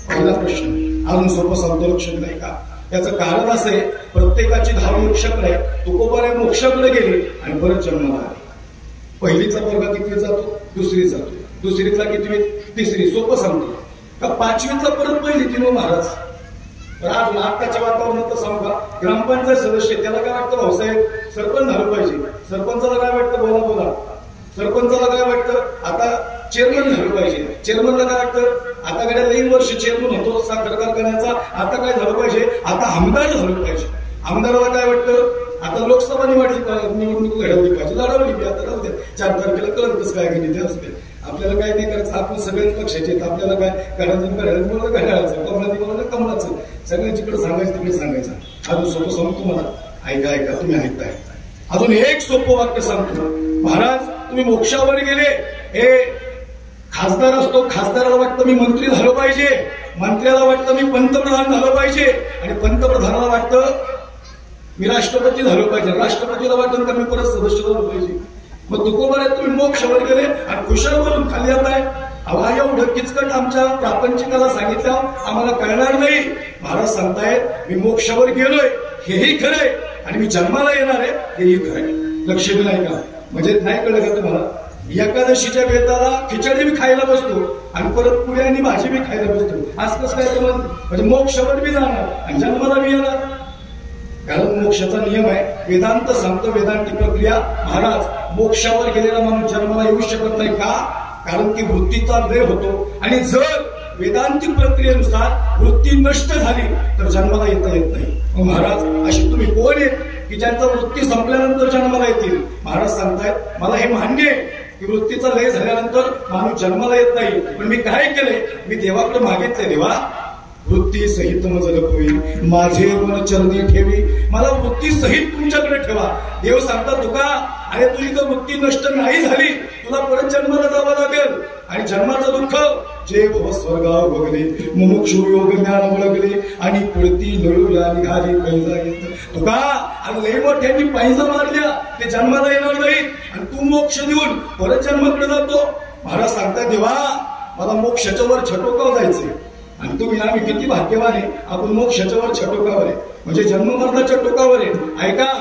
पहिला प्रश्न. अजून सोपं सांगतो, लक्ष नाही का? त्याचं कारण असं आहे, प्रत्येकाची धाव मोक्षाकडे आहे. तुकोबार मोक्षाकडे गेले आणि परत जन्माला आले. पहिलीचा वर्ग किती जातो? दुसरी जातो. दुसरीतला किती? तिसरी. सोपं सांगतो का? पाचवीतला परत पहिली ती महाराज. आज आत्ताच्या वातावरणात तर सांगा, ग्रामपंचायत सदस्य त्याला काय वाटतं? भाऊसाहेब सरपंच झालं पाहिजे. सरपंचाला काय वाटतं? बोला. सरपंचाला काय वाटतं? आता चेअरमन झालं पाहिजे. चेअरमनला काय वाटतं? आता गेल्या 3 वर्ष चेअरमन होतो साखर कारखान्याचा, आता काय झालं पाहिजे? आता आमदार झालं पाहिजे. आमदाराला काय वाटतं? आता लोकसभा निवडणूक घडवली पाहिजे. लढवली आता राहू द्या, 4 तारखेला कळत कसं काय गेली ते असते. आपल्याला काय नाही करायचं, आपण सगळ्याच पक्षाचे आहेत. आपल्याला काय करायचं घड्याळाचं, कमळाचं सगळ्यांच्याकडे सांगायचं, तिकडे सांगायचं. अजून सोपं सांगतो मला, ऐका तुम्ही ऐकताय. अजून एक सोपं वाक्य सांगतो. महाराज तुम्ही मोक्षावर गेले. हे खासदार असतो, खासदाराला वाटतं मी मंत्री झालो पाहिजे, मंत्र्याला वाटतं मी पंतप्रधान झालं पाहिजे आणि पंतप्रधानाला वाटतं मी राष्ट्रपती झालो पाहिजे, राष्ट्रपतीला वाटतं का मी परत सदस्य झालो पाहिजे. मग तुकोबार तुम्ही मोक्षावर गेले आणि खुशाल बोलून खाली येताय. अवा एवढं किचकट आमच्या प्रापंचिकाला सांगितलं आम्हाला कळणार नाही. महाराज सांगतायत मी मोक्षावर गेलोय हेही खरंय आणि मी जन्माला येणार आहे हेही खरंय. लक्ष नाही का? म्हणजे नाही कळलं का तुम्हाला? एकादशीच्या बेताला खिचडी बी खायला बसतो आणि परत पुढे आणि भाजी बी खायला बसतो. आज कसं काय तुम्हाला? म्हणजे मोक्षावर बी जाणार आणि जन्माला बी येणार. कारण मोक्षाचा नियम आहे. वेदांत सांगतो, वेदांतिक प्रक्रिया. महाराज मोक्षावर गेलेला माणूस जन्माला येऊ शकत नाही. का? कारण की वृत्तीचा लय होतो आणि जर वेदांतिक प्रक्रियेनुसार वृत्ती नष्ट झाली तर जन्माला येता येत नाही. मग महाराज अशी तुम्ही कोण आहेत की ज्यांचा वृत्ती संपल्यानंतर जन्माला येतील? महाराज सांगतायत मला हे मान्य आहे की वृत्तीचा लय झाल्यानंतर माणूस जन्माला येत नाही. पण मी काय केले, मी देवाकडे मागितले, देवा वृत्ती सहित मज लपवी, माझे मन चरणी ठेवी, मला वृत्ती सहित तुमच्याकडे ठेवा. देव सांगता तुका, अरे तुझी जर वृत्ती नष्ट नाही झाली तुला परत जन्माला जावं लागेल. आणि जन्माचं दुःख जे भव स्वर्गाव बघले, मुमुक्षु योग ज्ञान ओळखले, आणि पुढती नळूला निघाली पैजा येत. तुका आणि लय मोठ्यांनी पैजा मारल्या, ते जन्माला येणार नाहीत, आणि तू मोक्ष देऊन परत जन्माकडे जातो. महाराज सांगता देवा मला मोक्षाच्या वर छटोकाव जायचे, आणि तुम्ही आम्ही किती भाग्यवान आहे, आपण मोक्षाच्या वरच्या टोकावर आहे, म्हणजे जन्म मरणाच्या टोकावर आहे. ऐका,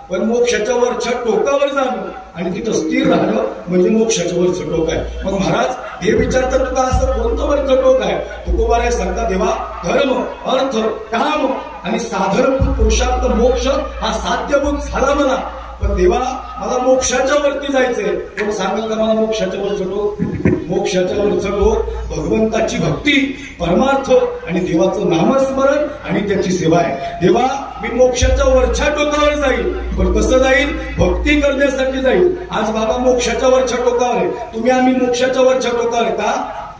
पण मोक्षाच्या वरच्या टोकावर जाणं आणि तिथं स्थिर राहणं म्हणजे मोक्षाच्या वरचं टोक आहे. मग महाराज हे विचारतात तुका असं कोणतं वरचं टोक आहे. तुकोबाराय सांगता देवा धर्म अर्थ काम आणि साधनभूत पुरुषार्थ मोक्ष हा साध्यभूत झाला मला, पण देवा मला मोक्षाच्या वरती जायचंय. कोण सांगेल का मला मोक्षाच्या वरचं टोक? मोक्षाच्या वरचं टोक भगवंताची भक्ती, परमार्थ आणि देवाचं नामस्मरण आणि त्याची सेवा आहे. देवा मी मोक्षाच्या वरच्या टोकावर जाईल, पण कसं जाईल? भक्ती करण्यासाठी जाईल. आज बाबा मोक्षाच्या वरच्या टोकावर आहे, तुम्ही आम्ही मोक्षाच्या वरच्या टोकावर आहे का?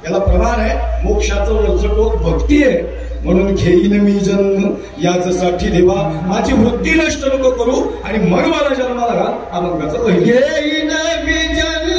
याला प्रमाण आहे मोक्षाचं वरचं टोक भक्ती आहे. म्हणून घेईन मी जन्म याच्यासाठी देवा, माझी वृत्ती नष्ट नको करू, आणि मग मला जन्माला घाल. अभंगाचं पहिलं घेईन मी जन्म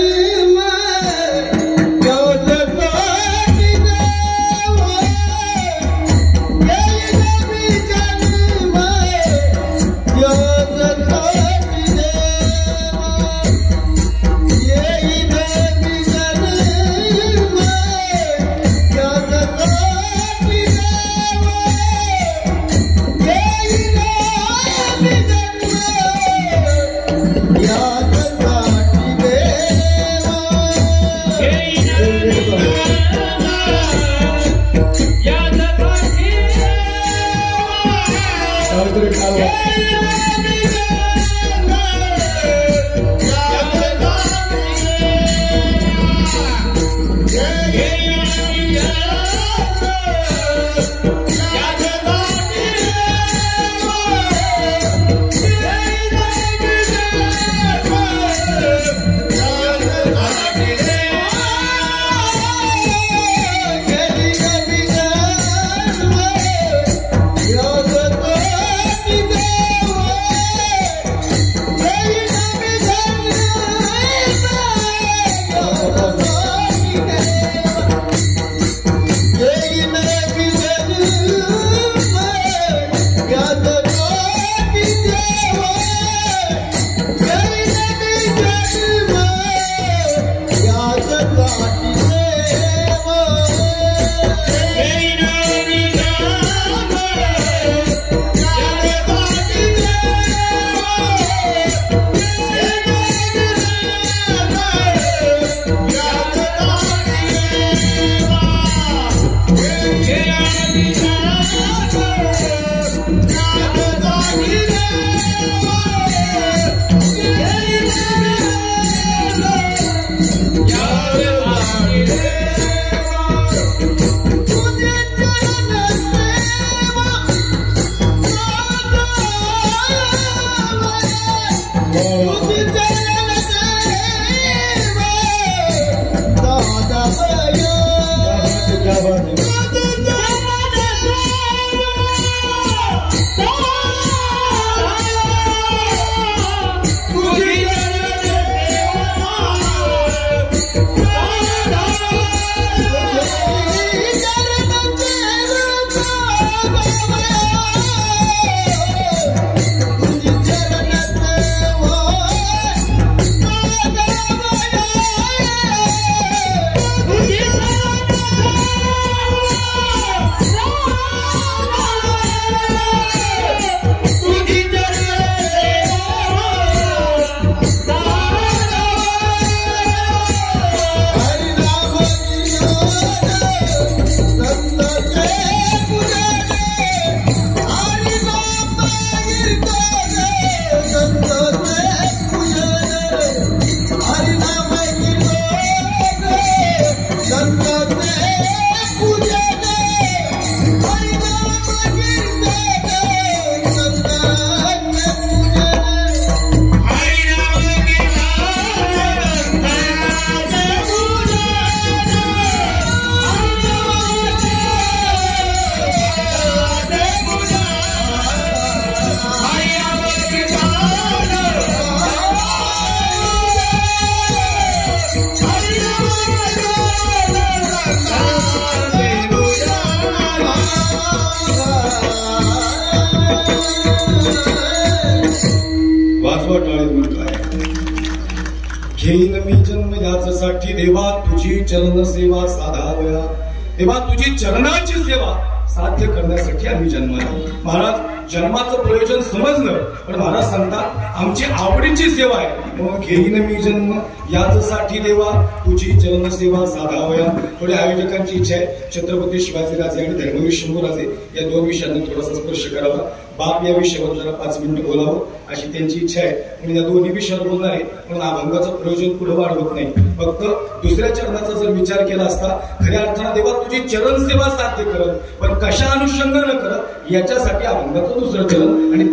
याच्यासाठी देवा तुझी चरण सेवा साधावया. देवा तुझी चरणाची सेवा साध्य करण्यासाठी आम्ही जन्माला. महाराज जन्माचं प्रयोजन समजलं, पण महाराज सांगतात आमची आवडीची सेवा आहे मग घेईन मी जन्म याचसाठी देवा तुझी चरण सेवा साधावया. थोडी आयोजकांची इच्छा आहे छत्रपती शिवाजीराजे आणि धर्मवीर शंभूराजे या दोन विषयांना थोडासा स्पर्श करावा. बाप या विषयावर जरा 5 मिनिटं बोलावं अशी त्यांची इच्छा आहे. म्हणून या दोन्ही विषयावर बोलणार आहे. म्हणून अभंगाचं प्रयोजन पुढे वाढवत नाही, फक्त दुसऱ्या चरणाचा जर विचार केला असता खऱ्या अर्थानं देवा तुझी चरण सेवा साध्य करत, पण कशा अनुषंगानं करत याच्यासाठी अभंगाचं दुसरं चरण आणि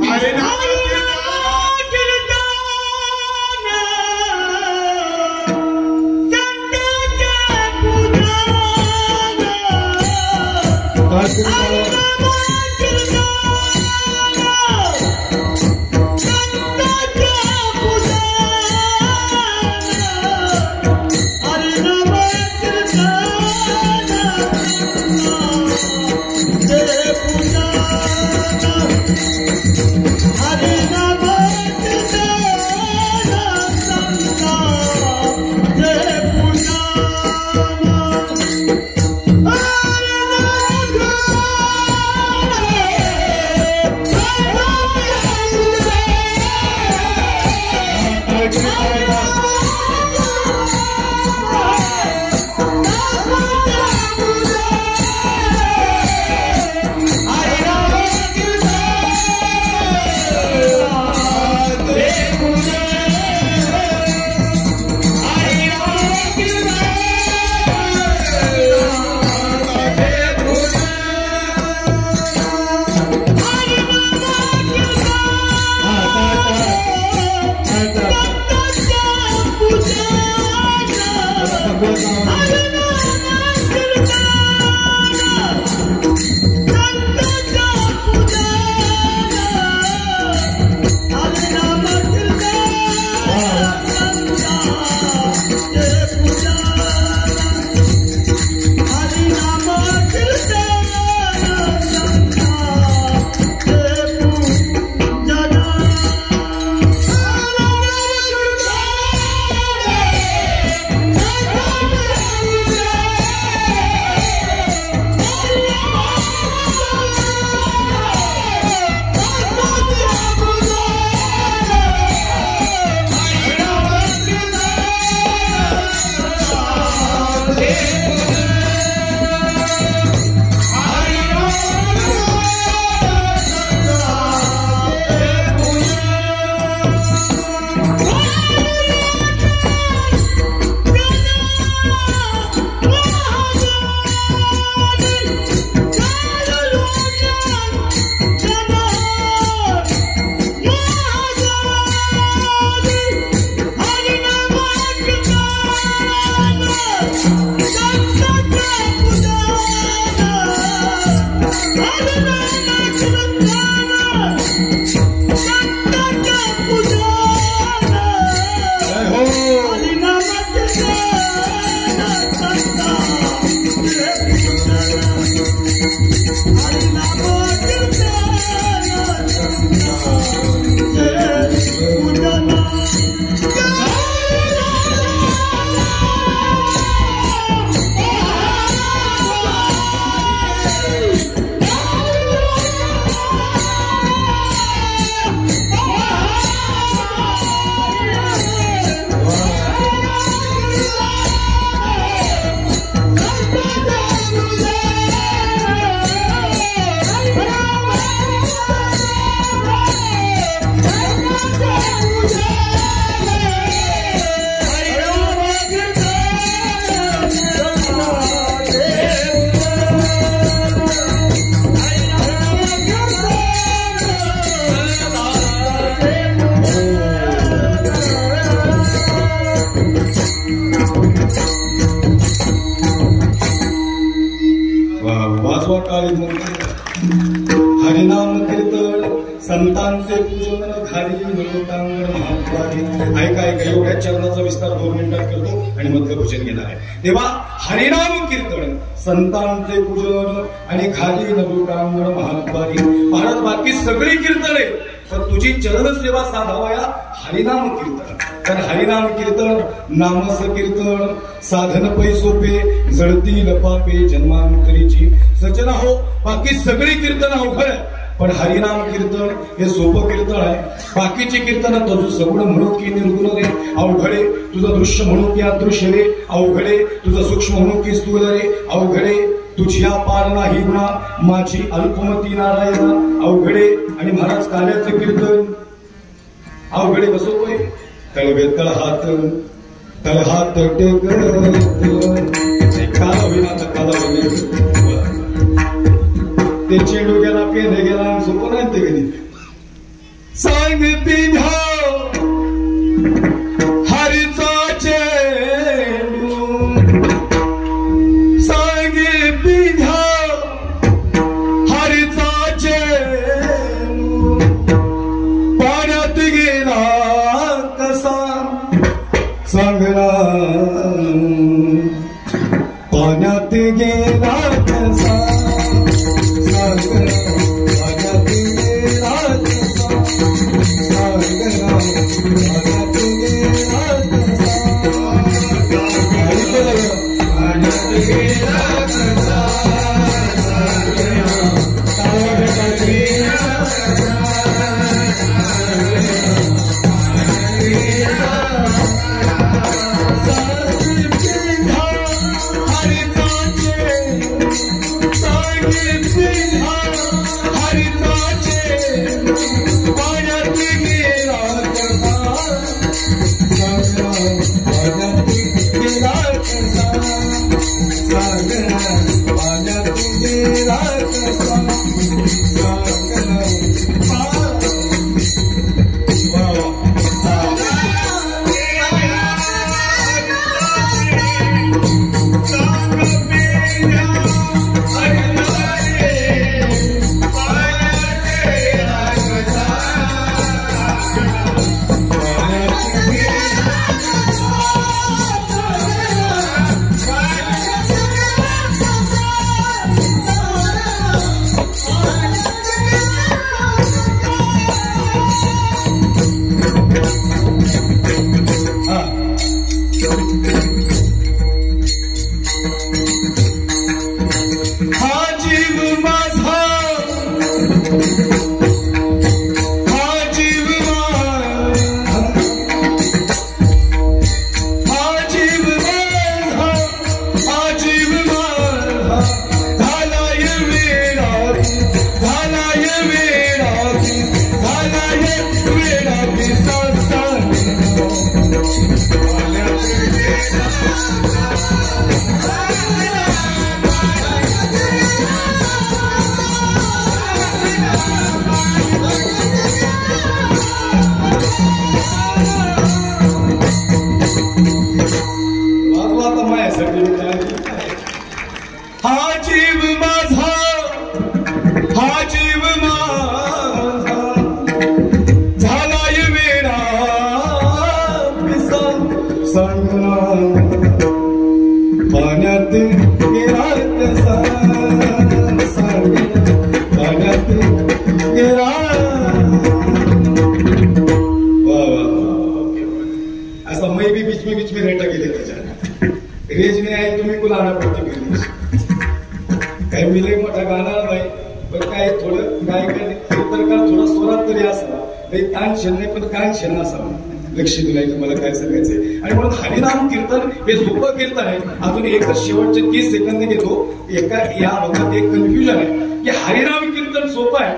हरिनाम कीर्तन संतांचे पूजन घाली लोकांगण महात्वादी. ऐका एवढ्या चरणाचा विस्तार 2 मिनिटात करतो आणि मधलं भजन घेणार आहे. तेव्हा हरिनाम कीर्तन संतांचे पूजन आणि घाली लोकांगण महात्वादी. महाराज बाकी सगळी कीर्तन आहे, पण तुझी चरण सेवा साधावया हरिनाम कीर्तन. कारण हरिनाम कीर्तन नामस कीर्तन साधन पै सोपे जळतील पापे जन्मांतरीची सजना हो. बाकी सगळी कीर्तन अवघड आहे, पण हरिनाम कीर्तन हे सोपं कीर्तन आहे. बाकीची कीर्तन तुझं सगुण म्हणू की निर्गुण रे अवघडे, तुझं दृश्य म्हणू की अदृश्य रे अवघडे, तुझं सूक्ष्म म्हणू की स्थूल रे अवघडे, तुझी पार नाही गुणा माझी अल्पमती नारायणा अवघडे. आणि महाराज काल्याचं कीर्तन अवघडे बसवतोय. तळवे तळहात तळहात टेक काला होईना तर काला होईल ते चेंडू गेला पेन गेला सोपं नाही ते कधी. सांग पिढ्या हरीचा चेंडू सांग पिढ्या हरीचा चेंडू पाण्यात गेला कसा सांगला पाण्यात गेला कसा लक्ष दिलाय तुम्हाला काय सांगायचंय. आणि म्हणून हरिनाम कीर्तन हे सोपं कीर्तन आहे. अजून एकच शेवटचे 30 सेकंद घेतो. एका या भागात एक कन्फ्युजन आहे की हरिनाम कीर्तन सोपं आहे,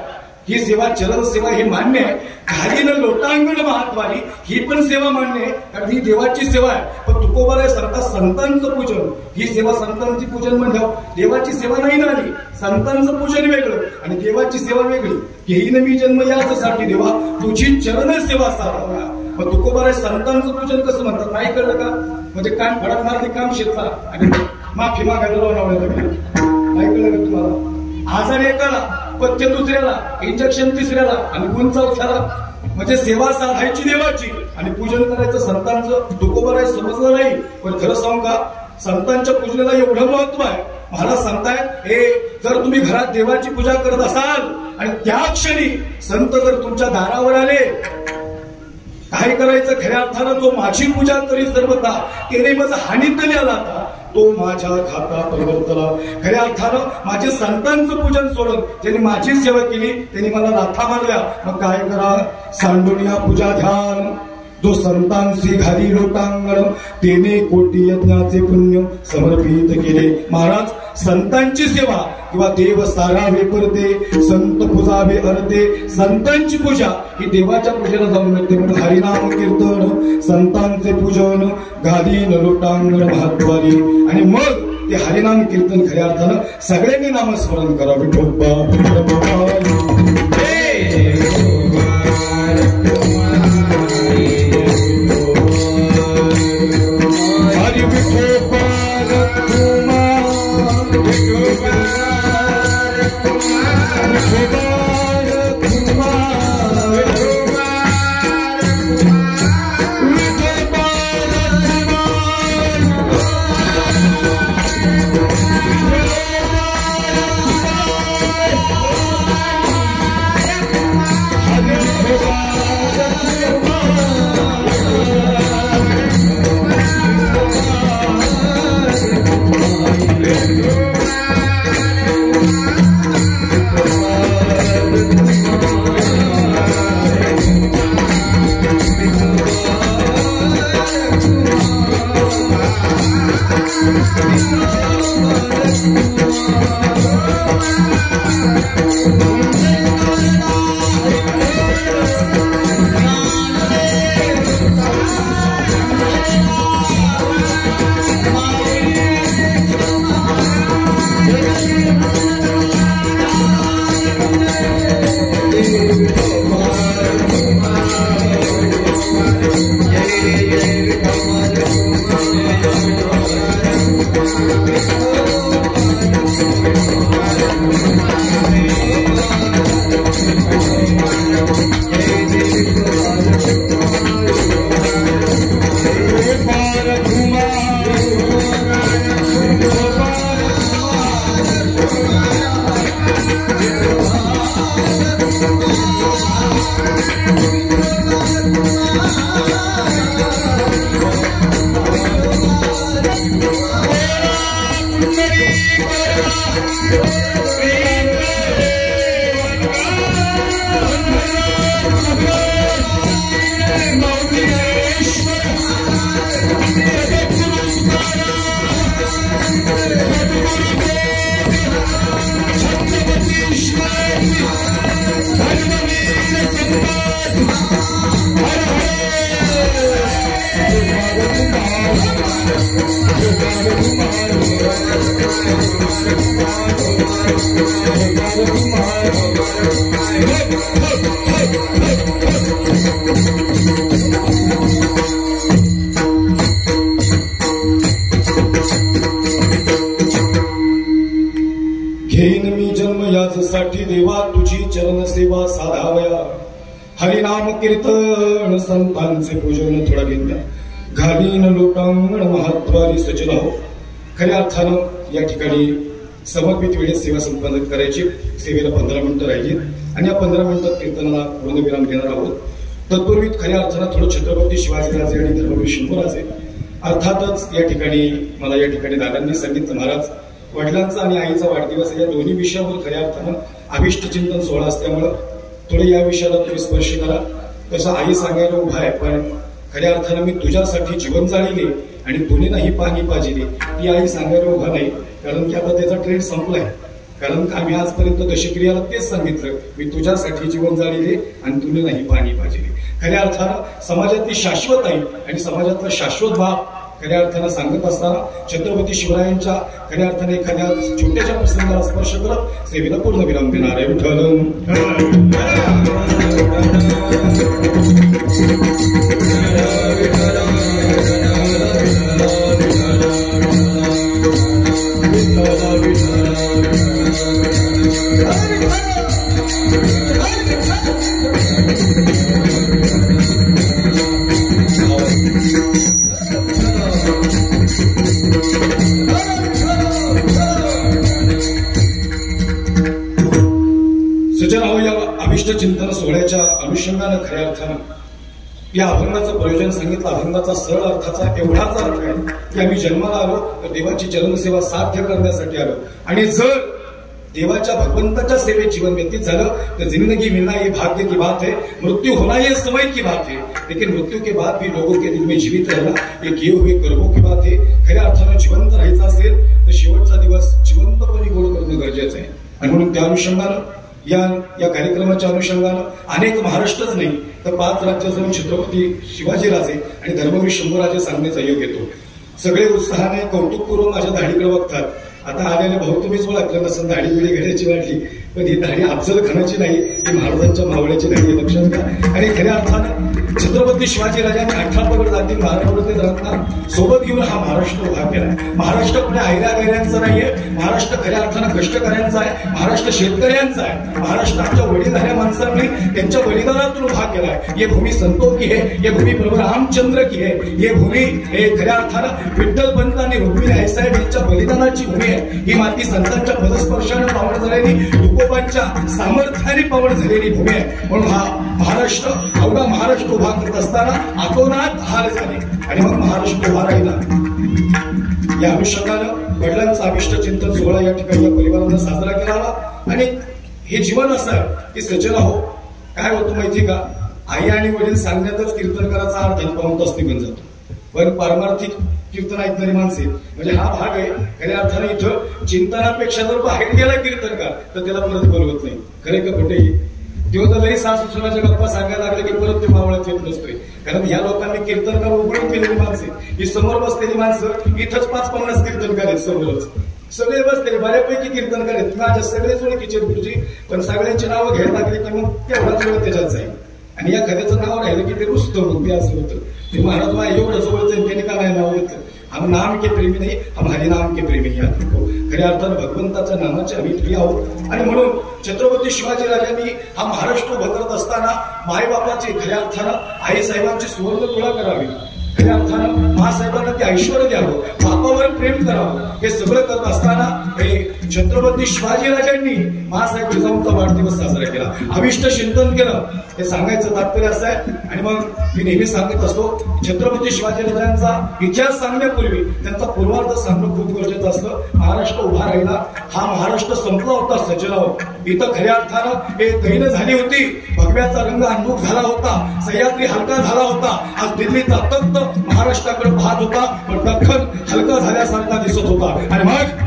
ही सेवा चरण सेवा हे मान्य आहे, घालीनं लोटांगण महाद्वारी ही पण सेवा मान्य आहे, कारण ही देवाची सेवा आहे. पण तुकोबाराय सारखा संतांचं पूजन ही सेवा संतांची पूजन म्हणजे देवाची सेवा नाही ना आली. संतांचं पूजन वेगळं आणि देवाची सेवा वेगळी. घेईन मी जन्म याचसाठी देवा तुझी चरण सेवा सारा. पण तुकोबाराय संतांचं पूजन कसं म्हणतात नाही कळलं का? म्हणजे कान फडक मारले काम शेतला आणि माफी मागायला लावण्यात नाही कळलं का तुम्हाला? आजार एकाला पथ्य दुसऱ्याला इंजेक्शन तिसऱ्याला आणि गुण चौथ्याला. म्हणजे सेवा साधायची देवाची आणि पूजन करायचं संतांचं. तुकोबाराय समजलं नाही, पण खरं सांगू का संतांच्या पूजनाला एवढं महत्व आहे. महाराज सांगतायत हे जर तुम्ही घरात देवाची पूजा करत असाल आणि त्या क्षणी संत जर तुमच्या दारावर आले काय करायचं खऱ्या अर्थानं जो माझी पूजा करी सर्वता त्याने माझा हानीतले आला तो माझ्या खाता परवर्तला. खऱ्या अर्थानं माझे संतांचं पूजन सोडून ज्यांनी माझी सेवा केली त्यांनी मला लाथा मारल्या. मग काय करा सांडुनिया पूजा ध्यान जो संतांशी घाली लोटांगण तेने कोटी यज्ञाचे पुण्य समर्पित केले. महाराज संतांची सेवा किंवा देव सारावे करते संत पूजावे अर्थे. संतांची पूजा ही देवाच्या पूजेला जाऊन मिळते म्हणून हरिनाम कीर्तन संतांचे पूजन गादीन लोटांगण महाद्वारी. आणि मग ते हरिनाम कीर्तन खऱ्या अर्थानं सगळ्यांनी नामस्मरण करावे. घेईन मी जन्म याचसाठी देवा तुझी चरण सेवा साधावया. हरिनाम कीर्तन संतांचे पूजन थोडा घेतल्या घालीन लोटांगण महाद्वारी सजला हो. खऱ्या अर्थानं या ठिकाणी समर्पित वेळेस सेवा संपादन करायची. सेवेला 15 मिनिटं राहिली आणि या 15 मिनिटात कीर्तनाला पूर्णविराम घेणार आहोत. तत्पूर्वी खऱ्या अर्थानं थोडं छत्रपती शिवाजीराजे आणि धर्मवीर शंभूराजे अर्थातच या ठिकाणी मला या ठिकाणी दादांनी सांगितलं महाराज वडिलांचा आणि आईचा वाढदिवस या दोन्ही विषयावर खऱ्या अर्थानं अभिष्ट चिंतन सोहळा असल्यामुळं थोडं या विषयाला तुम्ही स्पर्श करा. तसं आई सांगायला उभा आहे पण खऱ्या अर्थानं मी तुझ्यासाठी जीवन जाळीले आणि तुने नाही पाणी पाजिले ती आई सांगायला उभा नाही. कारण की आता त्याचा ट्रेंड संपलाय. कारण आम्ही आजपर्यंत दशक्रियाला तेच सांगितलं मी तुझ्यासाठी जीवन जाळीले आणि तुने नाही पाणी पाजिले. खऱ्या अर्थानं समाजातली शाश्वत आई आणि समाजातला शाश्वत भाव खऱ्या अर्थानं सांगत असताना छत्रपती शिवरायांच्या खऱ्या अर्थाने एखाद्या छोट्याशा प्रसंगाला स्पर्श करत सेवेला पूर्ण विराम देणार आहे. सज्जन हो, या अभिष्ट चिंतन सोहळ्याच्या अनुषंगानं खऱ्या अर्थानं या अभंगाचं प्रयोजन सांगितलं. अभंगाचा सरळ अर्थाचा एवढाच अर्थ आहे की आम्ही जन्माला आलो तर देवाची चरणसेवा साध्य करण्यासाठी आलो, आणि जर देवाच्या भगवंताच्या सेवेत जीवन व्यतीत झालं तो जिंदगी मिलना ये भाग्य की बात है, मृत्यु होना ये समय की बात है, लेकिन मृत्यु के बाद भी लोगों के दिल में जीवित रहना ये किए हुए कर्मों की बात है. खऱ्या अर्थानं जिवंत राहायचं असेल तर शेवटचा दिवस जिवंतपणे गोड करणं गरजेचं आहे. आणि म्हणून त्या अनुषंगानं या कार्यक्रमाच्या अनुषंगानं अनेक महाराष्ट्रच नाही तर 5 राज्य जाऊन छत्रपती शिवाजीराजे आणि धर्मवीर शंभूराजे सांगण्याचा योग येतो. सगळे उत्साहाने कौतुकपूर्वक माझ्या दाढीकडे बघतात. आता आलेले भाऊ तुम्हीच ओळखलं नसेल, दाढी बिडी घेण्याची वाटली, पण ही दाढी अफजल खानाची नाही, ही महाराजांच्या मावळ्याची दाढी, लक्षात घ्या. आणि खऱ्या अर्थानं छत्रपती शिवाजीराजांनी 18 पगड जाती 12 पगड रत्ना सोबत घेऊन हा महाराष्ट्र उभा केलाय. महाराष्ट्र पुणे आयऱ्या गैऱ्यांचा नाहीये, महाराष्ट्र खऱ्या अर्थानं कष्टकऱ्यांचा आहे, महाराष्ट्र शेतकऱ्यांचा आहे. महाराष्ट्राच्या वडीलधाऱ्या माणसांनी त्यांच्या बलिदानातून उभा केलाय. ये भूमी संतो की है, ये भूमी प्रभू रामचंद्र की है, ये भूमी हे खऱ्या अर्थानं विठ्ठलपंत आणि रुक्मिणी आईसाहेब यांच्या बलिदानाची भूमी आहे. ही माती संतांच्या पदस्पर्शाने पावन झालेली, तुकोबांच्या सामर्थ्याने पावन झालेली भूमी आहे. म्हणून हा महाराष्ट्र अवघा महाराष्ट्र उभा करत असताना अतोनात हाल झाले आणि मग महाराष्ट्र उभा राहिला. या अनुषंगानं वडिलांचा अभिष्ट चिंतन सोहळा या ठिकाणी या परिवारानं साजरा केला. आणि हे जीवन असं आहे की सज्जन हो, काय होतं माहिती का, आई आणि वडील सांगण्यातच कीर्तनकाराचा अर्थ पाहून तास निघून जातो. पण पारमार्थिक कीर्तन ऐकणारी माणसे म्हणजे हा भाग आहे. खऱ्या अर्थाने इथं चिंतनापेक्षा जर बाहेर गेला कीर्तनकार तर त्याला परत बोलवत नाही. खरे का खोटे, तेव्हा लई सासू सुनाच्या गप्पा सांगायला लागले की परत ते मावळत येत नसतोय. कारण या लोकांनी कीर्तनकार उघडून केलेली माणसे, ही समोर बसलेली माणसं इथंच 5-50 कीर्तनकार आहेत समोरच, सगळे बसलेले बऱ्यापैकी कीर्तनकार आहेत. माझ्या सगळेच ओळखीचे गुरुजी, पण सगळ्यांची नावं घ्यायला लागली की मग तेवढाच वेळ त्याच्यात जाईल. आणि या खऱ्याचं नाव राहिलं की ते रुसतं, मग ते असं होतं. ते महाराज वा एवढं जवळचं त्यांनी का नाही नाव घेतलं. हम नाम के प्रेमी नाही, हम हरिनाम के प्रेमी याद रखो. खऱ्या अर्थानं भगवंताच्या नामाचे आम्ही प्रिय आहोत. आणि म्हणून छत्रपती शिवाजीराजांनी हा महाराष्ट्र उभा करत असताना मायबापाची खऱ्या अर्थानं आईसाहेबांची सुवर्ण तुळा करावी, खऱ्या अर्थानं महासाहेबांना ते ऐश्वर द्यावं, बापावर प्रेम करावं. हे सगळं करत असताना हे छत्रपती शिवाजीराजांनी महासाहेब जिजाऊंचा वाढदिवस साजरा केला, अभिष्ट चिंतन केलं. हे सांगायचं तात्पर्य असं आहे. आणि मग मी नेहमी सांगत असतो, छत्रपती शिवाजीराजांचा इतिहास सांगण्यापूर्वी त्यांचा पूर्वार्ध सांगणं खूप गरजेचं असतं. महाराष्ट्र उभा राहिला, हा महाराष्ट्र संपला होता सज्जनाव. इथं खऱ्या अर्थानं हे दैन झाली होती, भगव्याचा रंग अंधूक झाला होता, सह्याद्री हलका झाला होता. आज दिल्लीचा तख्त महाराष्ट्राकडे पाहत होता, पण दख्खन हलका झाल्यासारखा दिसत होता. आणि मग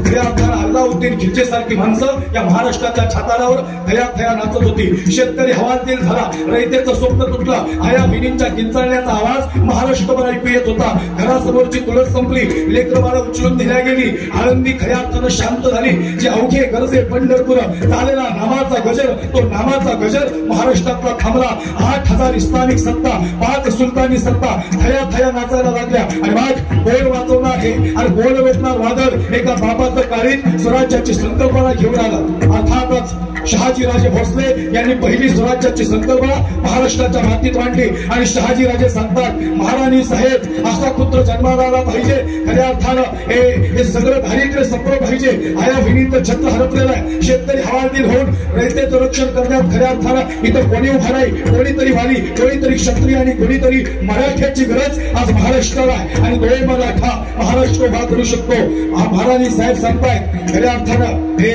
खऱ्या अर्थानं अल्लाउद्दीन खिल्जीसारखी माणसं या महाराष्ट्राच्या छाताडावर थया नाचत होती. शेतकरी हवालदिल झाला, रयतेचं स्वप्न तुटलं, आया बहिणींच्या किंचाळण्याचा आवाज महाराष्ट्रभर ऐकू येत होता. घरासमोरची तुळस संपली, लेकरं बाळं उचलून दिल्या गेली, आळंदी खऱ्या अर्थानं शांत झाली. जे अवघे गरजे पंढरपूर चालेला नामाचा गजर, तो नामाचा गजर महाराष्ट्रातला थांबला. 8000 इस्लामिक सत्ता, 5 सुलतानी सत्ता थया नाचायला लागल्या. आणि मग बोल वाचवणार हे आणि बोल रोखणार वादळ एका बाबाचं काळीत स्वराज्याची संकल्पना घेऊन आला. अर्थातच शहाजीराजे भोसले यांनी पहिली स्वराज्याची संकल्पना महाराष्ट्राच्या मातीत मांडली. आणि शहाजीराजे सांगतात, महाराणी साहेब असा पुत्र जन्माला आला पाहिजे. खऱ्या अर्थानं हे सगळं दारिद्र्य संपलं पाहिजे. आया बहिणीचं छत्र हरपलेलं आहे. शेतकरी हवालदिल होऊन रयतेचं रक्षण करण्यात खऱ्या अर्थानं इथं कोणी उभा नाही, कोणीतरी वाली, कोणीतरी क्षत्रिय आणि कोणीतरी मराठ्याची गरज आज महाराष्ट्राला आहे. आणि तो मराठा महाराष्ट्र उभा करू शकतो. महाराणी साहेब सांगतायत, खऱ्या अर्थानं हे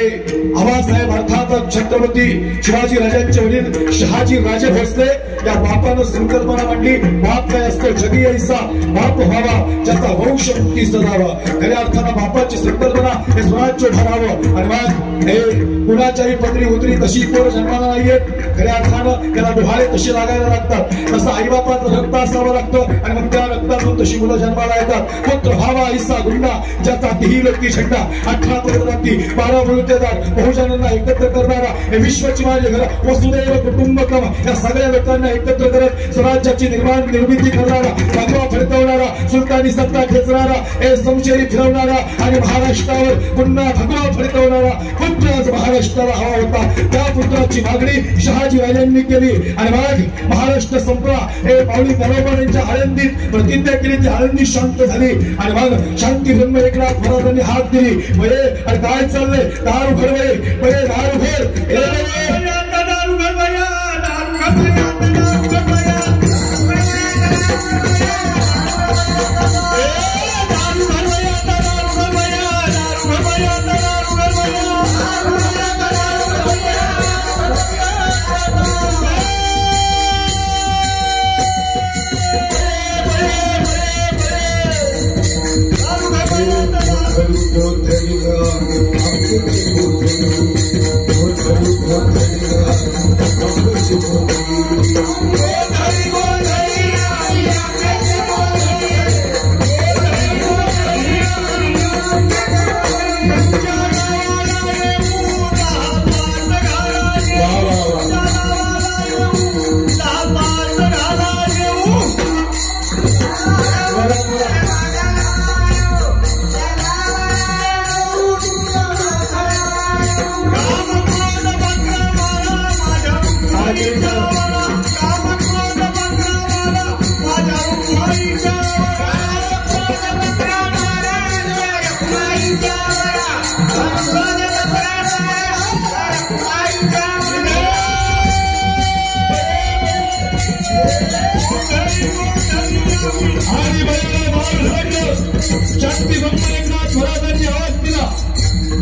आबासाहेब अर्थात छत्रपती शिवाजी राजांचे वडील शहाजी राजे भोसले या बापानं संकल्पना मांडली. बाप काय असतो, जगी ऐसा बाप व्हावा ज्याचा वंश मुक्ती सदावा. खऱ्या अर्थानं बापाची संकल्पना हे स्वराज्य भरावं. आणि मग हे कुणाच्याही पदरी उतरी तशी पोरं जन्माला नाहीयेत. खऱ्या अर्थानं त्याला डोहाळे तशी लागायला लागतात, तसं आईबापाचं रक्त असावं लागतं. आणि मग त्या रक्तातून तशी मुलं जन्माला येतात. पुत्र व्हावा ऐसा गुंडा ज्याचा तीही लोकी झेंडा. 18 पदराती 12 बलुतेदार बहुजनांना एकत्र करणारा हे विश्वाची माझे घर वसुदैव कुटुंबकम या सगळ्या लोकांना एकत्र करत स्वराज्याची निर्मिती करणारा, भगवा फडकवणारा, सुलतानी सत्ता खेचणारा, हे समशेरी फिरवणारा आणि महाराष्ट्रावर पुन्हा भगवा फडकवणारा पुत्र आज महाराष्ट्राला हवा होता. त्या पुत्राची मागणी शहाजी राजांनी केली. आणि मग महाराष्ट्र संपला. हे पावली बरोबर यांच्या आळंदीत प्रतिज्ञा केली, ती आळंदी शांत झाली. आणि मग शांती ब्रह्म एकनाथ महाराजांनी हात दिली. बरे आणि काय चाललंय, दारू भरवे बरे, दारू भर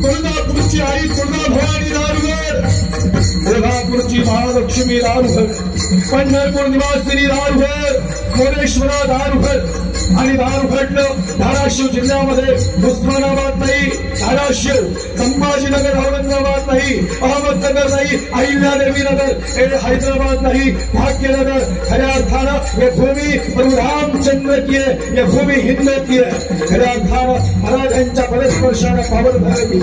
कोल्हापूरची आई तुळजाभवानी दारुगड, कोल्हापूरची महालक्ष्मी दारुगड, पंढरपूर निवासिनी दारुगड, मोरेश्वरा दारुगड आणि दारुगडनं धाराशिव जिल्ह्यामध्ये उस्मानाबाद नाही, धाराशिव, संभाजीनगर, औरंगाबाद नाही, अहमदनगर नाही, अहिल्यादेवी नगर, हैदराबाद नाही, भाग्यनगर, खऱ्या अर्थानं ये भूमी प्रभू रामचंद्र की है, ये भूमी हिंदू की है. खऱ्या अर्थानं मराठ्यांच्या परस्पर्शाने पावन झाली.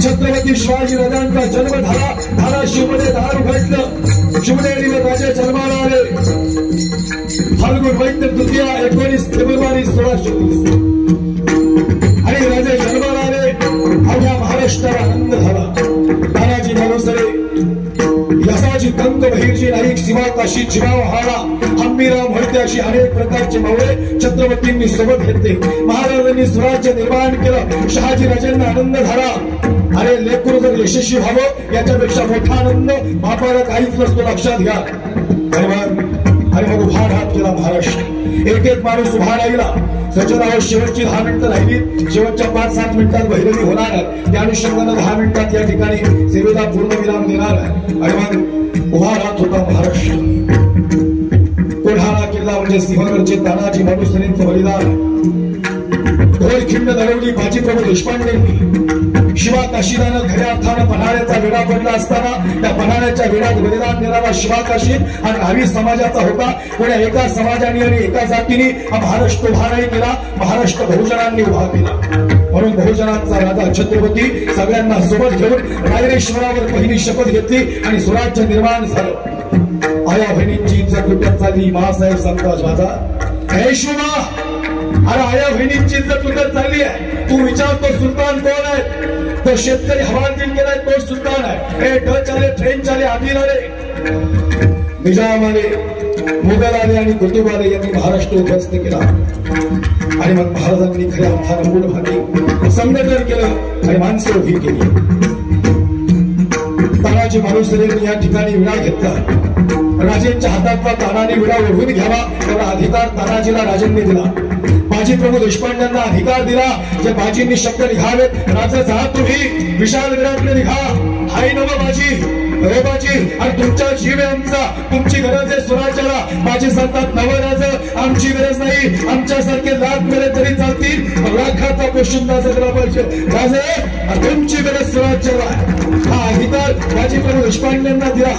छत्रपती शिवाजी राजांचा जन्म झाला धाराशिव मध्ये दारुगडनं. शिवनेरीवर राजे जन्माला आले. फाल्गुन वैद्य तृतीया 19 फेब्रुवारी 1620 आणि राजे जन्माला आले. अवघ्या महाराष्ट्राला आनंद झाला. तानाजी मालुसरे, यसाजी कंक, बहिर्जी नाईक, सीमा काशी, चिमाव हाडा, हंबीराव मोहिते अशी अनेक प्रकारचे मावळे छत्रपतींनी सोबत घेतले. महाराजांनी स्वराज्य निर्माण केलं. शहाजी राजांना आनंद झाला. अरे लेकरू जर यशस्वी व्हावं याच्यापेक्षा मोठा आनंद बापाला काहीच नसतो, लक्षात घ्या. आणि मग उभा राहत गेला महाराष्ट्र. एक एक माणूस उभा राहिला. सज्जनावर शेवटची 10 मिनिटं राहिली. शेवटच्या 5-7 मिनिटात बहिरणी होणार आहे. त्या अनुषंगानं 10 मिनिटात या ठिकाणी सेवेला पूर्ण विराम देणार आहे. आणि मग उभा राहत होता महाराष्ट्र. कोढाणा किल्ला म्हणजे सिंहगडचे तानाजी मालुसरेंचं बलिदान. घोडखिंड दरवली बाजीप्रभू देशपांडेंनी. शिवा काशीदानं खऱ्या अर्थानं पन्हाळ्याचा वेढा पडला असताना त्या पन्हाळ्याच्या वेढ्यात बलिदान देणारा शिवा काशी हा नावी समाजाचा होता. कोण्या एका समाजाने आणि एका जातीने हा महाराष्ट्र उभा नाही केला, महाराष्ट्र बहुजनांनी उभा केला. म्हणून बहुजनांचा राजा छत्रपती सगळ्यांना सोबत घेऊन रायरेश्वरावर पहिली शपथ घेतली आणि स्वराज्य निर्माण झालं. आया बहिणींची इज्जत लुटत चालली. मासाहेब सांगतात राजा हे शिवा, अरे आया बहिणींची इज्जत लुटत चालली आहे. तू विचारतो सुलतान कोण आहे? तो शेतकरी हवालदिल केलाय तो सुलतान आहे. हे डच आले, फ्रेंच आले, आदिल आले, निजाम आले, मुघल आले आणि कुतुब आले, यांनी महाराष्ट्र उद्ध्वस्त केला. आणि मग महाराजांनी खऱ्या अर्थानं मूळ भागी संघटन केलं आणि माणसं उभी केली. तानाजी मालुसरेंनी या ठिकाणी विडा घेतला. राजेंच्या हातातला तानाने विडा ओढून घ्यावा तेवढा अधिकार तानाजीला राजांनी दिला. बाजीप्रभू देशपांड्यांना अधिकार दिला. जे बाजींनी शब्द निघावेत, राजा जा तुम्ही विशाल विराटने निघा. हाय नव बाजी, हो बाजी, आणि तुमचा जीव आहे आमचा. तुमची गरज आहे स्वराज्याला. बाजी सांगतात नवराज आमची गरज नाही. आमच्यासारखे लाख मेले तरी चालतील, लाखाचा पोशिंदा जगला पाहिजे. राजा तुमची गरज स्वराज्याला. हा अधिकार बाजीप्रभू देशपांड्यांना दिला.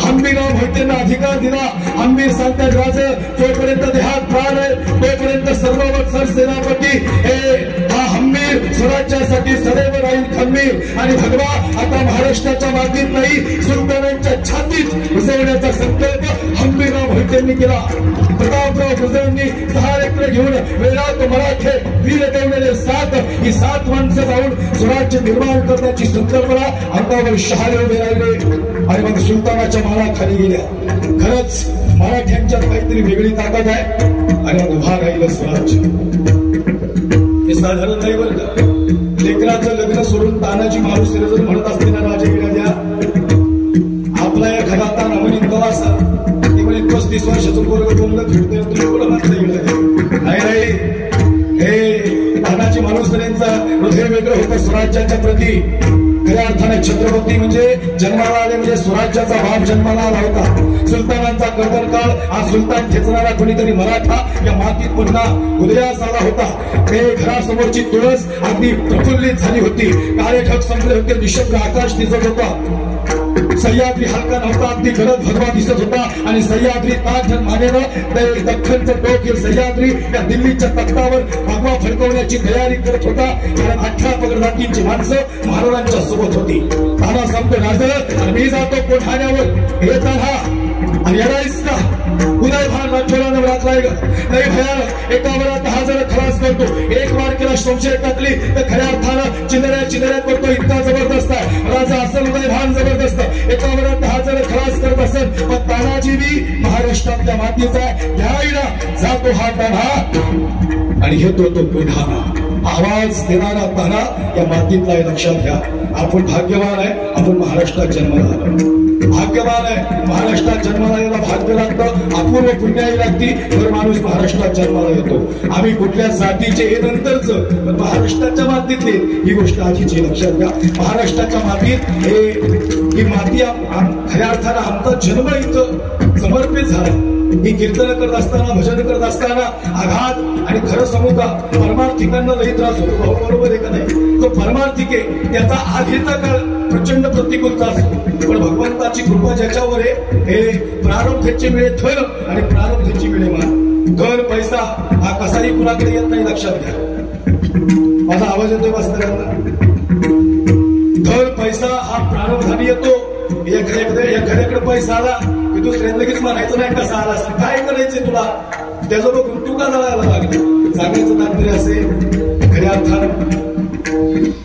हंबीराव मोहितेंना अधिकार दिला. हंबीर सांगतात राजा जोपर्यंत देहात प्राण आहे तोपर्यंत सर्ववत्सर सेनापती हा हंबीर स्वराज्यासाठी सदैव राहील खंबीर. आणि भगवा आता महाराष्ट्राच्या मातीत नाही, सुलतानांच्या छातीत घुसवण्याचा संकल्प हंबीराव मोहितेंनी केला. प्रतापराव गुजरांनी 6 लेकरं घेऊन वेळात मराठे वीर ठेवलेले 7 ही 7 माणसं जाऊन स्वराज्य निर्माण करण्याची संकल्पना अंगावर शहारे उभे राहिले. आणि मग सुलतानाच्या माळा खाली गेल्या. खरंच मराठ्यांच्यात काहीतरी वेगळी ताकद आहे. आणि मग उभा राहिलं स्वराज्य. हे साधारण नाही बरं का. लेकराचं लग्न सोडून तानाजी मालुसरे जर म्हणत असते ना राजा गेला द्या आपला या घरात म्हणून कवासा ते म्हणे 35 वर्षाचं पोरग बोललं फिरतोय तुम्ही कुठं म्हणता गेलं नाही. हे तानाजी मालुसरेंचं हृदय वेगळं होतं स्वराज्याच्या प्रती. खऱ्या अर्थाने छत्रपती म्हणजे जन्माला आले म्हणजे स्वराज्याचा बाप जन्माला आला होता. सुलतानांचा कर्दनकाळ हा सुलतान खेचणारा कोणीतरी मराठा या मातीत पुन्हा उदयास आला होता. ते घरासमोरची तुळस अगदी प्रफुल्लित झाली होती. काळे ढग संपले होते. निशब्द आकाश दिसत होता. सह्याद्री हलका नव्हता, अगदी गडद भगवा दिसत होता. आणि सह्याद्री ताज मानेनं दख्खनचं टोक हे सह्याद्री या दिल्लीच्या तख्तावर भगवा फडकवण्याची तयारी करत होता. कारण 18 पगडधाटींची माणसं महाराजांच्या सोबत होती. ताना सांगतो राजा मी जातो कोठाण्यावर येताना आणि येणारीच का उदय भान राठोडानं राखलाय नाही भयानक. एका वरात 10 जण खलास करतो. एक मार केला संशय टाकली तर खऱ्या अर्थानं चिंदऱ्या करतो. इतका जबरदस्त आहे राजा. असेल उदय भान जबरदस्त. एका वरात 10 जण खलास करत असेल. पण तानाजी बी महाराष्ट्रातल्या मातीचा घ्यायला जातो हा ताना आणि घेतो तो कोढाणा. आवाज देणारा ताना या मातीतला आहे, लक्षात घ्या. आपण भाग्यवान आहे, आपण महाराष्ट्रात जन्माला आलोय. भाग्यवान आहे, महाराष्ट्रात जन्माला यायला भाग्य लागतं, अपूर्व पुण्याई लागती तर माणूस महाराष्ट्रात जन्माला येतो. आम्ही कुठल्या जातीचे हे नंतरच, पण महाराष्ट्राच्या मातीतली ही गोष्ट आधीची लक्षात घ्या. महाराष्ट्राच्या मातीत ही माती खऱ्या अर्थानं आमचा जन्म इथं समर्पित झाला. ही कीर्तन करत असताना, भजन करत असताना आघात आणि खरं सांगू का, परमार्थिकांना लई त्रास होतो. भाऊ बरोबर आहे का नाही? तो परमार्थिक आहे, त्याचा आधीचा काळ प्रचंड प्रतिकूलता असतो, पण भगवंताची कृपा ज्याच्यावर आहे, हे प्रारब्धाचे मिळे धन आणि प्रारब्धाची मिळे मान. धन पैसा हा कसाही कुणाकडे येत नाही, लक्षात घ्या. माझा आवाज येतोय वास्तव्यांना? धन पैसा हा प्रारब्धाने येतो. एखाद्याकडे पैसा आला की दुसऱ्या लगेच म्हणायचं नाही कसा आला असं, काय करायचंय तुला, त्याचं बघून तू का जळायला लागला. सांगायचं तात्पर्य असे, खऱ्या अर्थानं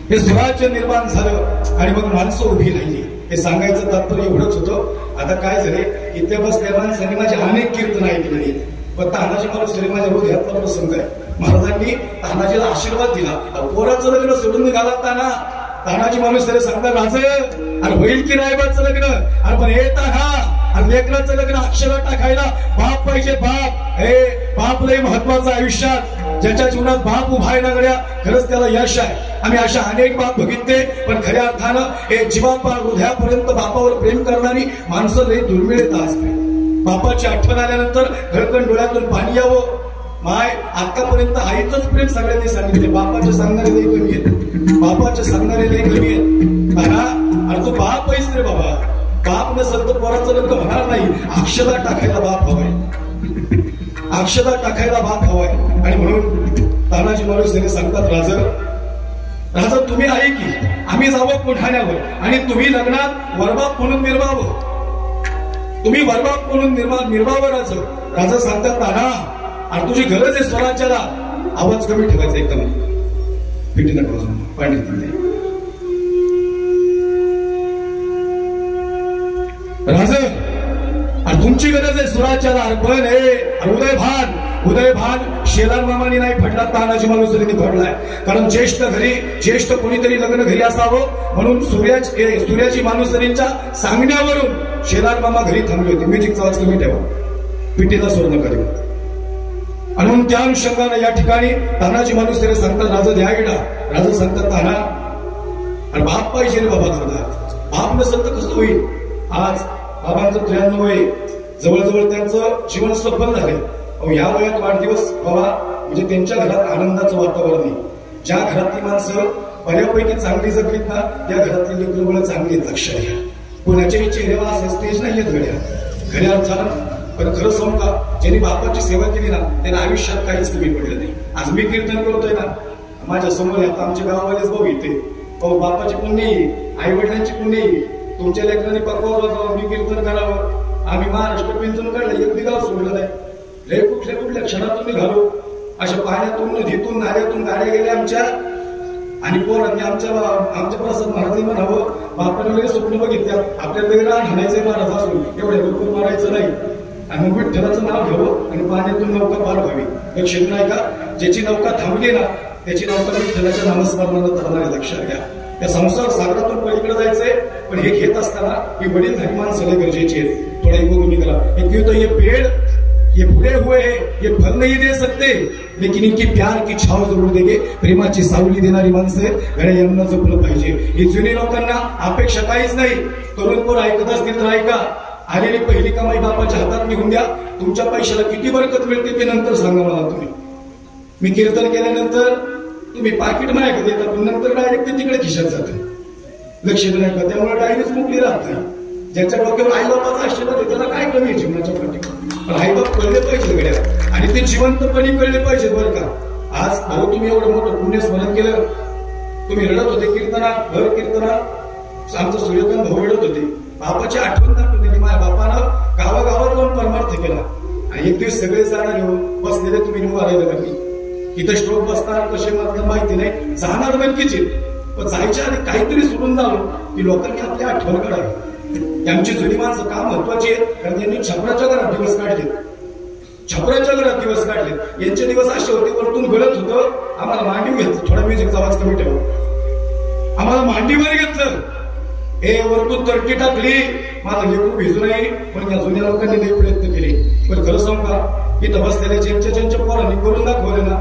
हे स्वराज्य निर्माण झालं आणि मग माणसं उभी राहिली. हे सांगायचं तात्पर्य एवढंच होतं. आता काय झाले, इथे बसल्या माणसांनी माझे अनेक कीर्तन ऐकलेली, पण तानाजी मालुसरे माझ्या हृदयातला प्रसंग आहे. महाराजांनी तानाजीला आशीर्वाद दिला. पोराचं लग्न सोडून निघाला तानाजी मालुसरे सांगतात, राज अरे होईल की रायबाचं लग्न, अरे पण हे ताना अरे लेकराचं लग्न अक्षरा टाकायला बाप पाहिजे. बाप हे बाप लय महत्वाचं आयुष्यात, ज्याच्या जीवनात बाप उभा आहे ना गड्या, खरंच त्याला यश आहे. आम्ही अशा अनेक बाप बघितले, पण खऱ्या अर्थानं हे जीवापार हृदयापर्यंत बापावर प्रेम करणारी माणसं लई दुर्मिळ येत असते. बापाची आठवण आल्यानंतर घरकन डोळ्यातून पाणी यावं. माय आतापर्यंत आईचंच प्रेम सगळ्यांनी सांगितले, बापाचे सांगणारे लई कमी आहेत, बापाचे सांगणारे लई कमी आहेत. अरे तो बाप आहेस रे बाबा, बाप नसेल तर पोराचं लग्न होणार नाही. अक्षदा टाकायला बाप हवाय, अक्षदा टाकायला बाप हवाय. आणि म्हणून तानाजी मालुसरे सांगतात, राजा तुम्ही आहे की आम्ही जावं पुढाण्यावर आणि तुम्ही लग्नात वरबाप म्हणून निर्वावं, तुम्ही वरबाप म्हणून निर्वावं. राजा सांगतात, ताना आणि तुझी गरज आहे स्वराज्याला, आवाज कमी ठेवायचा एकदम, भेटी नका पाणी. राज आणि तुमची गरज आहे स्वराज्याला, अर्पण आहे. उदयभान शेलार मामानी नाही फडला, तानाजी मालुसरेंनी फडलाय. कारण ज्येष्ठ कोणीतरी लग्न घरी असावं म्हणून सूर्याजी मालुसरेंच्या सांगण्यावरून शेलार मामा घरी थांबले होते. म्युझिकचा आवाज कमी ठेवा, पिटीला सोड नका देऊ. आणि म्हणून त्या अनुषंगाने या ठिकाणी तानाजी मालुसरे सांगतात, राजा द्या इडा. राजा सांगतात, ताना आणि बाप पाहिजे रे बाबा घरात, बाप नसेल तर कसं होईल. आज बाबांचं 93 वय, जवळजवळ त्यांचं जीवन सफल झालंय. या वयात वाढदिवस बाबा म्हणजे त्यांच्या घरात आनंदाचं वातावरण आहे. ज्या घरातली माणसं बऱ्यापैकी चांगली जगलीत ना, त्या घरातली लेकरं चांगली लक्षात घ्या. कोणाच्याही चेहऱ्यावर असं स्टेज नाही येत घड्या, खऱ्या अर्थानं. पण खरं सांगू का, ज्यांनी बापाची सेवा केली ना, त्यांना आयुष्यात काहीच कमी पडलं नाही. आज मी कीर्तन करतोय ना, माझ्या समोर आता आमच्या गावावालेच भाऊ येते, बापाची पुण्य येईल, आई वडिलांची पुण्य येईल. तुमच्या लेकरांनी पकवावर जावं, मी कीर्तन करावं. आम्ही महाराष्ट्र पिंजून काढलं, एक गाव सोडलं नाही. लय कुठल्या क्षणातून निघालो, अशा पाण्यातून नदीतून नाल्यातून गाड्या गेल्या आमच्या. आणि पोरांनी आमच्या प्रसाद महाराजांनी म्हणावं, बापाने लगेच स्वप्न बघितल्या, आपल्याला लगेच रान हाणायचंय महाराज असून, एवढ्या लवकर मारायचं नाही. आणि मग विठ्ठलाचं नाव घ्यावं आणि पाण्यातून नौका पार व्हावी. लक्षात नाही का, ज्याची नौका थांबली ना, त्याची नौका विठ्ठलाच्या नामस्मरणानं तरणारे. लक्षात घ्या, त्या संसार सागरातून पलीकडे जायचंय, पण हे घेत असताना ही वडीलधारी माणसं गरजेची आहे. थोडा इगो कमी करा. ये पेड़ ये पुढे हुए ये फल नहीं दे सकते, लेकिन इनकी प्यार की छाव जरूर देंगे. प्रेमाची सावली देणारी माणसं घड्या यांना जपलं पाहिजे. ही जुनी लोकांना अपेक्षा काहीच नाही. तरुण पोर ऐकत असतील तर ऐका, आलेली पहिली कमाई बापाच्या हातात निघून द्या. तुमच्या पैशाला किती बरकत मिळते ते नंतर सांगा मला तुम्ही. मी कीर्तन केल्यानंतर तुम्ही पाकिट नाही देता, पण नंतर डायरेक्ट ते तिकडे खिशात जातं. लक्ष नाही का, त्यामुळे डायरेक्ट मोकळी राहत नाही. ज्याच्या डोक्यावर आई बापाचा आशीर्वाद आहे त्याला काय कमी आहे जीवनाच्या पाठी. पण आई बाप कळले पाहिजे गड्या, आणि ते जिवंतपणे कळले पाहिजे बरं का. आज भाऊ तुम्ही एवढं मोठं पुण्य स्मरण केलं, तुम्ही रडत होते कीर्तनात, भर कीर्तनात. आमचं सूर्यकांत भाऊ रडत होते, बापाची आठवण दाखवून दिली. माझ्या बापानं गावागावात जाऊन परमार्थ केला. आणि एक दिवस सगळे जाणार बसलेले तुम्ही निवडून राहिलं का, मी इथं स्ट्रोक बसणार कसे मला माहिती नाही, जाणार नक्कीच. पण जायच्या आधी काहीतरी सोडून जावं की लोकांनी आपली आठवण काढावी. त्यांची जुनी माणसं का महत्वाची आहेत, कारण त्यांनी छपराच्या घरात दिवस काढले. छपराच्या घरात दिवस काढले. यांचे दिवस असे होते, वरतून गळत होतं, आम्हाला मांडीव घेतलं, थोडा म्युझिकचा आवाज कमी ठेवा, आम्हाला मांडीवर घेतलं. वरतून तरटी टाकली, माझं लेकरू भिजू नये पण या जुन्या लोकांनी लई प्रयत्न केले. पण खरं सांगू का, इथं बसलेल्या ज्यांच्या पोरांनी करून दाखवले ना,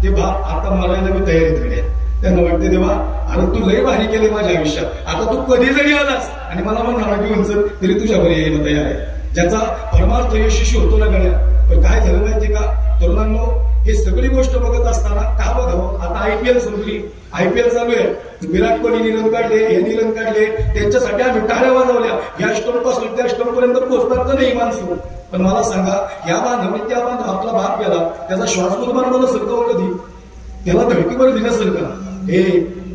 ते बाप आता मरायला मी तयारीत घड्या. त्यांना वाटते देवा अरे तू लई भारी केले माझ्या आयुष्यात, आता तू कधी जरी आलास आणि मला म्हणणार घेऊन चल तरी तुझ्या घरी यायला तयार आहे. ज्याचा परमार्थ यशस्वी होतो ना गड्या. पण काय झालं माहितीये का तरुणांनो, हे सगळी गोष्ट बघत असताना का बघावं, आता IPL संपली, IPL चालू आहे, विराट कोहलीने रन काढले, यांनी रन काढले, त्यांच्यासाठी आम्ही टाळ्या वाजवल्या. या स्टंप पासून त्या स्टंप पर्यंत पोहोचतात का नाही माणसं. पण मला सांगा, या बांधवणी त्या बांधव आपला बाप गेला, त्याचा श्वास बनवला नसेल का कधी, त्याला धडकीवर दिलं नसेल का.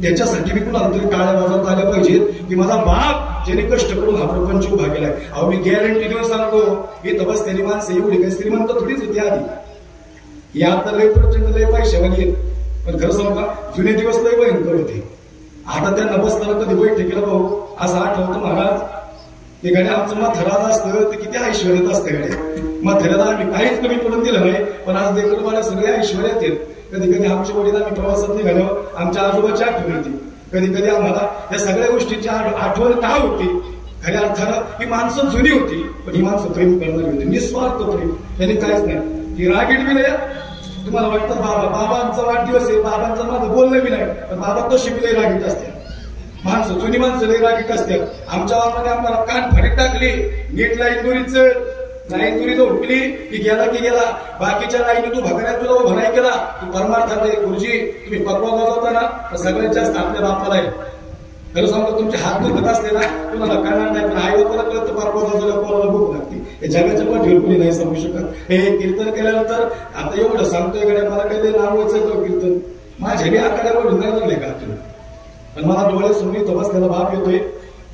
त्याच्यासाठी मी कुणाला तरी टाळ्या वाजवता आल्या पाहिजेत की माझा बाप ज्याने कष्ट करून हा प्रपंच उभा केलाय. अहो मी गॅरंटी देऊन सांगतो, ही तपस्यानी माणसं एवढी काही श्रीमंत थोडीच होती आधी, या आता लय प्रचंड लय पैशावाली आहेत. पण खरं सांगू का, जुने दिवस लय भयंकर होते. आता त्यांना बसताना कधी बैठकीला भाऊ असं आठवतं महाराज, ते गाड्या आमचं माथेरात असतं ते किती ऐश्वर्यात असतं गाड्या. माथेराला आम्ही काहीच कमी पडून दिलं नाही, पण आज देखील मला सगळे ऐश्वर्यात आहेत. कधी कधी आमच्या वडील आम्ही प्रवासात निघाल्यावर आमच्या आजोबाची आठवण होती, कधी कधी आम्हाला या सगळ्या गोष्टींची आठवण का होती. खऱ्या अर्थानं ही माणसं जुनी होती, पण ही माणसं प्रेम करणारी होती, निस्वार्थ प्रेम. त्यांनी काहीच नाही, ती रागीट बी नाही. तुम्हाला वाटतं बाबांचा वाढदिवस आहे, बाबांचं माझं बोलणं बी नाही, पण बाबा तशी बी लई रागीट असते. माणसं जुनी माणसं लई रागीट असतात. आमच्या बापाने आम्हाला कान फाडीत टाकली, नीट लाईन दुरीच उठली की गेला की गेला. बाकीच्या लाईनी तू भगण्यात तुला उभा नाही केला, तू परमार्थात आहे. गुरुजी तुम्ही पक्वा वाजवताना तर सगळ्यात जास्त आपल्या बापाला आहे. खरं सांगतो, तुमचे हात दुखत असते ना, तुम्हाला कळणार नाही, पण आई बापाला कळतं पक्वा वाजवल्या पोराला भूक लागते. हे जगाच्या पाठीवर कुणी नाही सांगू शकत. हे कीर्तन केल्यानंतर आता एवढं सांगतोय गड्या, मला काही नावायचं तो कीर्तन माझ्या बी आकड्यावर नाही लागले का तुम्ही. पण मला डोळे समोर तोच त्याला बाप येतोय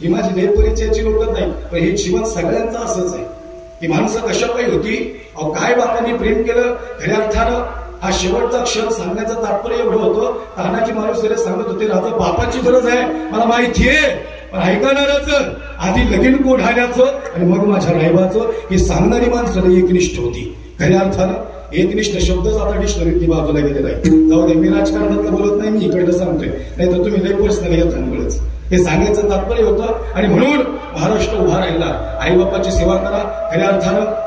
ही माझी लय परिचयाची लोकच नाही, पण हे जीवन सगळ्यांचं असंच आहे. ही माणसं कशा काही होती, अहो काय बापांनी प्रेम केलं. खऱ्या अर्थानं हा शेवटचा क्षण सांगण्याचं तात्पर्य एवढं होतं. तानाजी मालुसरे सांगत होते, राजा बापाची गरज आहे मला माहितीये, पण ऐकणारच आधी लगीन कोढाण्याचं आणि मग माझ्या रायबाचं. ही सांगणारी माणसं एकनिष्ठ होती. खऱ्या अर्थानं एकनिष्ठ शब्दच आता डिक्शनरीतली बाजूला गेलेला आहे. जाऊ दे, मी राजकारणात बोलत नाही, मी इकडे सांगतोय, नाही तर तुम्ही लय पर्सनल येत त्यामुळेच. हे सांगायचं तात्पर्य होतं. आणि म्हणून महाराष्ट्र उभा राहिला. आई बापाची सेवा करा. खऱ्या अर्थानं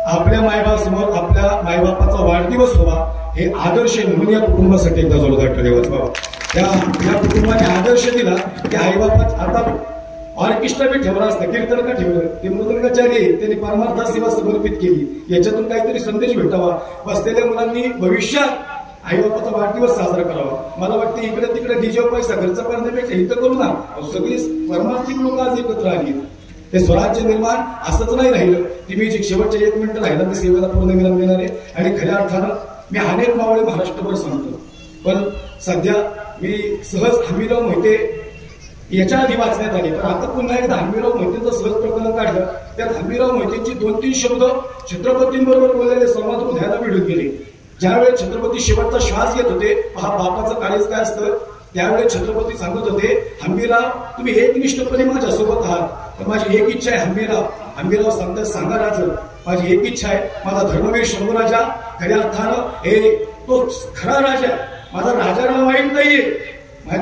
आपल्या मायबापासमोर आपल्या मायबापाचा वाढदिवस व्हावा हे आदर्श म्हणून या कुटुंबासाठी एकदा जोरदार ठेवायचं बाबा. या कुटुंबाने आदर्श दिला की आई बापाच. आता ऑर्केस्ट्रा बी ठेवला असतं, कीर्तन का ठेवलं, ते मृदंगाचार्य त्यांनी परमार्थ सेवा समर्पित केली, याच्यातून काहीतरी संदेश भेटावा. बसलेल्या मुलांनी भविष्यात आई बापाचा वाढदिवस साजरा करावा. मला वाटतं इकडे तिकडे डीजे पैसा खर्च करण्यापेक्षा इथं करू ना. सगळी परमार्थिक लोक आज एकत्र आली. ते स्वराज्य निर्माण असंच नाही राहिलं. ती म्युझिक शेवटच्या 1 मिनिट राहिलं ते सेवेला पूर्ण विराम देणार आहे. आणि खऱ्या अर्थानं मी अनेक मावळे महाराष्ट्रभर सांगतो, पण सध्या मी सहज हमीराव मोहिते याच्या आधी वाचण्यात आली, पण आता पुन्हा एकदा हमीराव मोहितेचं सहज प्रकरण काढलं. त्यात हमीराव मोहितेची 2-3 शब्द छत्रपतींबरोबर बोललेले संवाद हृदयाला भिडून गेले. ज्यावेळेस छत्रपती शेवटचा श्वास घेत होते, हा बापाचं काळीज काय असतं, त्यावेळेस छत्रपती सांगत होते, हंबीराव तुम्ही एकनिष्ठपणे माझ्यासोबत आहात, पण माझी एक इच्छा आहे हंबीराव. हंबीराव सांगतात, सांगा राज, माझी एक इच्छा आहे, माझा धर्मवीर शंभूराजा खऱ्या अर्थानं हे तो खरा राजा, माझा राजाराम वाईट नाहीये,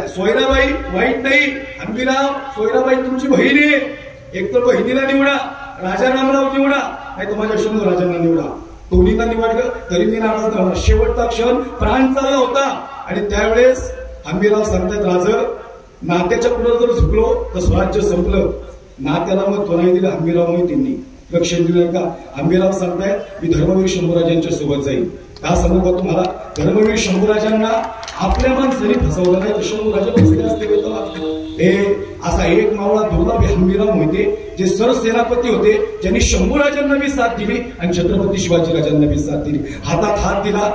सोयराबाई वाईट नाही. हंबीराव सोयराबाई तुमची बहीण आहे, एक तर बहिणीला निवडा, राजारामराव निवडा, नाही तर माझ्या शंभूराजांना निवडा. दोन्हीला निवडलं तरी मी नाराज नव्हता. शेवटचा क्षण प्राण चालला होता. आणि त्यावेळेस हंबीराव सांगतात, राज नात्याच्या पुढे जर झुकलो तर स्वराज्य संपलं. नात्याला महत्व नाही दिलं हंबीराव मोहितेंनी, लक्ष दिलं का. हंबीराव सांगतायत, मी धर्मवीर शंभूराजांच्या सोबत जाईल. का सांगू का तुम्हाला, धर्मवीर शंभूराजांना आपल्या माणसाने फसवलं नाही तर शंभूराजा फसले असते. हे असा एक मावळा दुर्लभ हंबीराव मोहिते, जे सरसेनापती होते, ज्यांनी शंभूराजांना बी साथ दिली आणि छत्रपती शिवाजीराजांना बी साथ दिली. हातात हात दिला,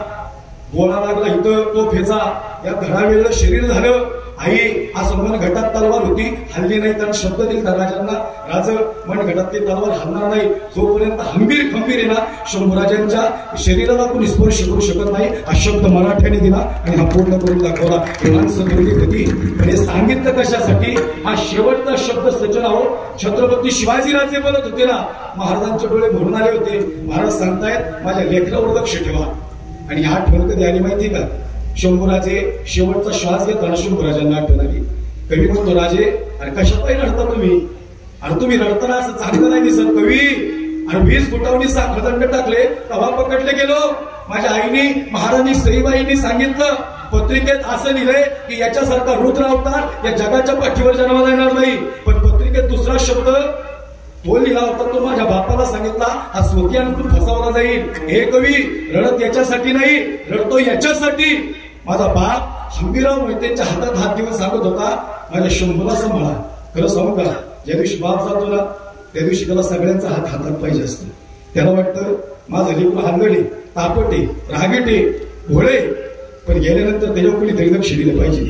गोळा लागला इथं तो फेचा, या घडा वेगळं शरीर झालं. आई असं मन घटात तलवार होती. होती, हल्ली नाही. कारण शब्द दिला राजांना, राज मनगटातली तलवार हलणार नाही जोपर्यंत खंबीर आहे ना, शंभूराजांच्या शरीराला कोणी स्पर्श करू शकत नाही. हा शब्द मराठ्याने दिला आणि हा पूर्ण करून दाखवला. हे माणसं ठरली होती. पण हे सांगितलं कशासाठी? हा शेवटचा शब्द सज्जन आहो. छत्रपती शिवाजीराजे बोलत होते ना, महाराजांचे डोळे भरून आले होते. महाराज सांगतायत माझ्या लेकरावर लक्ष ठेवा. आणि हा आठवण कधी आली माहिती का? शंभूराजे शेवटचा श्वास घेताना शंभूराजांना आठवण आली. कवी म्हणतो, राजे अरे कशा पाहिजे रडता तुम्ही? अरे तुम्ही रडताना असं चांगलं नाही दिसत कवी. आणि 20 फुटावणी साखरदंड टाकले तेव्हा पकडले गेलो. माझ्या आईने, महाराणी सईबाईंनी सांगितलं, पत्रिकेत असं लिहिलंय की याच्यासारखा रुद्र अवतार या जगाच्या पाठीवर जन्माला येणार नाही. पण पत्रिकेत दुसरा शब्द तो लिहिला होता, तो माझ्या बापाला सांगितला, हा स्वकीयांतून फसवला जाईल. हे कवी रडत याच्यासाठी नाही, रडतो याच्यासाठी. माझा बाप हंबीरराव मोहितेंच्या हातात हात देऊन सांगत होता, माझ्या शंभूला सांभाळा. खरं सांगू का, ज्या दिवशी बाप जातो ना त्या दिवशी त्याला सगळ्यांचा हात हातात पाहिजे असतो. त्याला वाटतं माझं लेकरू हांगडे, तापटे, रागेटे, भोळे, पण गेल्यानंतर त्याच्यावर कोणी तरी लक्ष दिलं पाहिजे.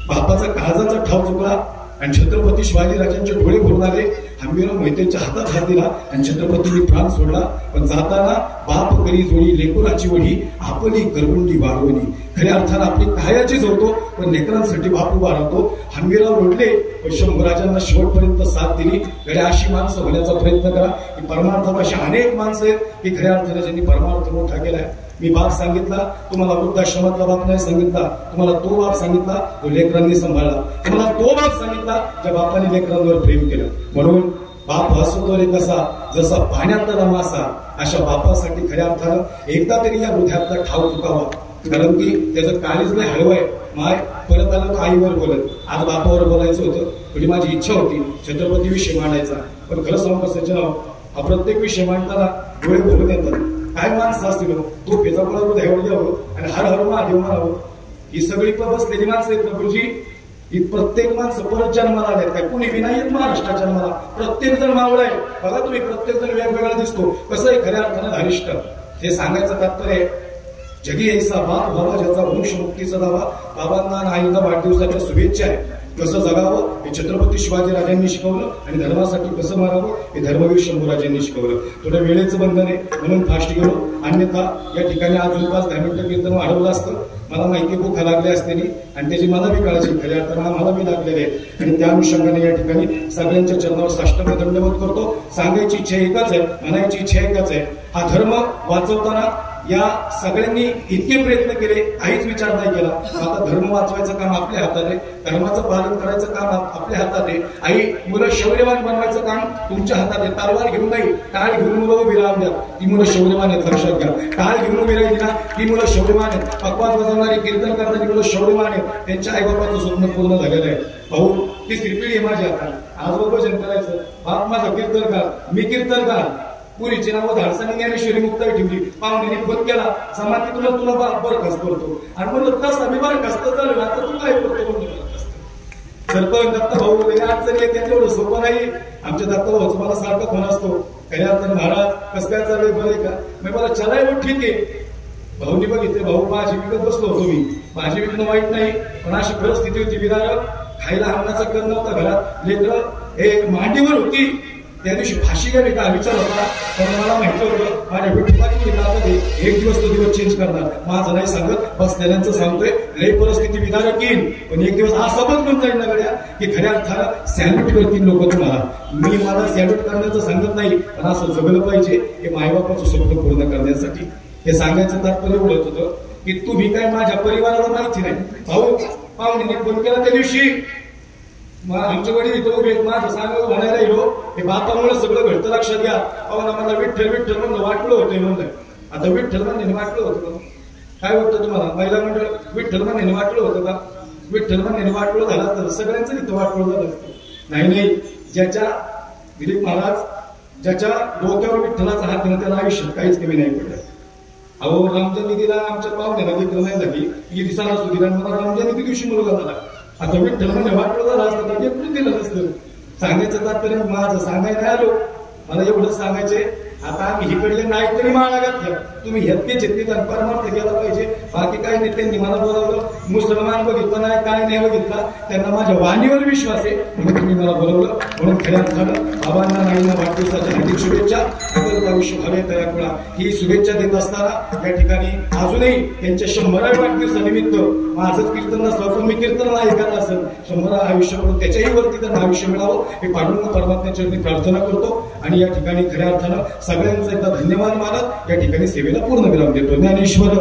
बापाचा काळजाचा ठाव चुकला आणि छत्रपती शिवाजीराजांचे डोळे भरून आले. हंबीरराव मोहितेंच्या हातात हात दिला आणि छत्रपतींनी प्राण सोडला. पण जाताना बाप करी जोडी लेकुराची वडी, आपली करवंडी वाढवणी. खऱ्या अर्थानं आपली कायाची जोडतो, पण लेकरांसाठी बाप उभा राहतो. हंबीरराव रडले, पण शंभूराजांना शेवटपर्यंत साथ दिली. गड्या अशी माणसं होण्याचा प्रयत्न करा की परमार्थात अशी अनेक माणसं आहेत की खऱ्या अर्थाने ज्यांनी परमार्थ मोठा केलाय. मी बाप सांगितला, तुम्हाला वृद्धाश्रमातला बाप नाही सांगितला. तुम्हाला तो बाप सांगितला जो लेकरांनी सांभाळला. तुम्हाला तो बाप सांगितला ज्या बापाने लेकरांवर प्रेम केलं. म्हणून बाप हसतो रे कसा, जसा पाण्यातला मासा. अशा बापासाठी खऱ्या अर्थानं एकदा तरी या हृदयातला ठाव चुकावा. कारण की त्याचं काळीच नाही हळवाय. माय परत आलं तर आईवर बोलत, आज बापावर बोलायचं होतं. थोडी माझी इच्छा होती छत्रपती विषय मांडायचा. पण खरं सांगू सज्जनाव, हा प्रत्येक विषय मांडताना डोळे भरून येतात. काय माणसं असतील, तो फेजापुला हृदयावर घ्यावं आणि हर हर महादेव म्हणावं. ही सगळी बसलेली माणसं आहेत प्रभूजी. ही प्रत्येक माणसं परत जन्माला आलेत. काय कुणी बी नाही येत महाराष्ट्रात जन्माला. प्रत्येक जण मावळ आहे. बघा तुम्ही, प्रत्येक जण वेगवेगळा दिसतो. कसं आहे खऱ्या अर्थानं धारिष्ट. हे सांगायचं तात्पर्य जगी यायचा बाप व्हावा ज्याचा वंश मुक्तीचा दावा. बाबांना आणि आईला वाढदिवसाच्या शुभेच्छा आहे. कसं जगावं हे छत्रपती शिवाजीराजांनी शिकवलं आणि धर्मासाठी कसं मारावं हे धर्मवीर शंभूराजांनी शिकवलं. थोडं वेळेचं बंधन आहे म्हणून फास्ट गेलो. अन्यथा या ठिकाणी अजून 5-10 मिनिटं कीर्तन वाढवलं असतं. मला माहिती भूका लागली असते आणि त्याची मला बी काळजी खऱ्या अर्थानं मला बी लागलेली आहे. आणि त्या अनुषंगाने या ठिकाणी सगळ्यांच्या चरणावर साष्टांग दंडवत करतो. सांगायची इच्छा एकच आहे, म्हणायची इच्छा एकच आहे. हा धर्म वाचवताना या सगळ्यांनी इतके प्रयत्न केले, काहीच विचार नाही केला. आता धर्म वाचवायचं काम आपल्या हातात आहे. धर्माचं पालन करायचं काम आपल्या हातात आहे. आई मुलं शौर्यवान बनवायचं काम तुमच्या हातात आहे. तलवार घेऊन नाही, टाळ घेऊन मुलं उभी राहून द्या. ती मुलं शौर्यवान आहेत, लक्षात घ्या. टाळ घेऊन उभी राहिली ना ती मुलं शौर्यवान आहेत. पक्वाज वाजवणारी, कीर्तन करणारी मुलं शौर्यवान आहेत. त्यांच्या आईबापाचं स्वप्न पूर्ण झालेलं आहे. भाऊ ती श्रीपिढी आहे माझी. आता आज भजन करायचं, बाप माझा कीर्तनकार, मी कीर्तनकार. पुरीची नावं धाडसाने ज्ञानेश्वरी मुक्ताई ठेवली. पाहुण्याने फोन केला, समाधी तुला बरखास्त करतो. आणि म्हणलं तसं मी बरखास्त झालं, आता तू काय करतो म्हणतो. सरपंच दत्ता भाऊ अडचणी येते, तेवढं सोपं नाही. आमच्या दत्ता भाऊचं मला सारखं फोन असतो, खऱ्या अर्थानं महाराज कसं काय चाललंय बरं का. मी मला चलाय पण ठीक आहे. भाऊनी बघितले, भाऊ भाजी विकत बसलो होतो मी. भाजी विकणं वाईट नाही, पण अशी परिस्थिती होती विदारक. खायला अन्नाचा कर नव्हता घरात. लेकरं हे मांडीवर होती. त्या दिवशी फाशी घ्यावी का विचार होता. पण मला माहिती होतं माझ्या विठ्ठलाची एक दिवस तो दिवस चेंज करणार. माझं नाही सांगत, बसलेल्यांचं सांगतोय. लई परिस्थिती विदारक येईल, पण एक दिवस असा बदलून जाईल ना गड्या की खऱ्या अर्थानं सॅल्यूट करतील लोक तुम्हाला. मी मला सॅल्यूट करण्याचं सांगत नाही, पण असं जगलं पाहिजे हे मायबापाचं स्वप्न पूर्ण करण्यासाठी. हे सांगायचं तात्पर्य एवढंच होतं की तुम्ही काय माझ्या परिवाराला माहिती नाही. भाऊ पाहुणे फोन केला त्या दिवशी, आमच्या वडील इथं उभे माझं सांगावं म्हणायला गेलो. हे बापामुळे सगळं घडतं, लक्षात घ्या. पाहुणा मला विठ्ठल विठ्ठल म्हणलं वाटलं होतं म्हणलं. आता विठ्ठल म्हणणे वाटलं होतं काय वाटतं तुम्हाला? महिला मंडळ विठ्ठल म्हणणे वाटलं होतं का? विठ्ठल म्हणणे वाटलं झालं असतं सगळ्यांचं इथं वाटलं झालं असतं. नाही, ज्याच्या दिलीप महाराज ज्याच्या डोक्यावर विठ्ठलाचा हात देणं त्याला आयुष्यात काहीच कमी नाही पडलं. अहो रामजन्मदिला आमच्या पाहुण्याला लेकरं नाही झाली, ही दिसायला सुधीला मला रामजन्मदिवशी दिवशी मुलगा झाला. आता विठ्ठल म्हणजे वाटलं झालं असतं तर दिलं नसतं. सांगायचं तात्पर्य माझं सांगायला आलो. मला एवढं सांगायचे आता आम्ही इकडले नाही तरी माळा घातल्या, तुम्ही यत्ने चित्तीत आणि परमार्थ केला पाहिजे. बाकी काही नाही. त्यांनी मला बोलावलं, मुसलमान बघितलं नाही, काय नाही बघितला, त्यांना माझ्या वाणीवर विश्वास आहे म्हणून तुम्ही मला बोलवलं. म्हणून खऱ्या अर्थानं बाबांना नाईंना वाढदिवसाच्या हार्दिक शुभेच्छा. अगोदर आयुष्य भावे तयाकुळा ही शुभेच्छा देत असताना या ठिकाणी अजूनही त्यांच्या 100व्या वाढदिवसानिमित्त माझंच कीर्तन नसतं, पण मी कीर्तन ऐकायला असेल 100 आयुष्य करून त्याच्याही वरती त्यांना आयुष्य मिळावं हे पांडुरंग परमात्म्याच्या प्रार्थना करतो. आणि या ठिकाणी खऱ्या अर्थानं सगळ्यांचा एकदा धन्यवाद मानत या ठिकाणी सेवेला पूर्ण विराम देतो. ज्ञानेश्वर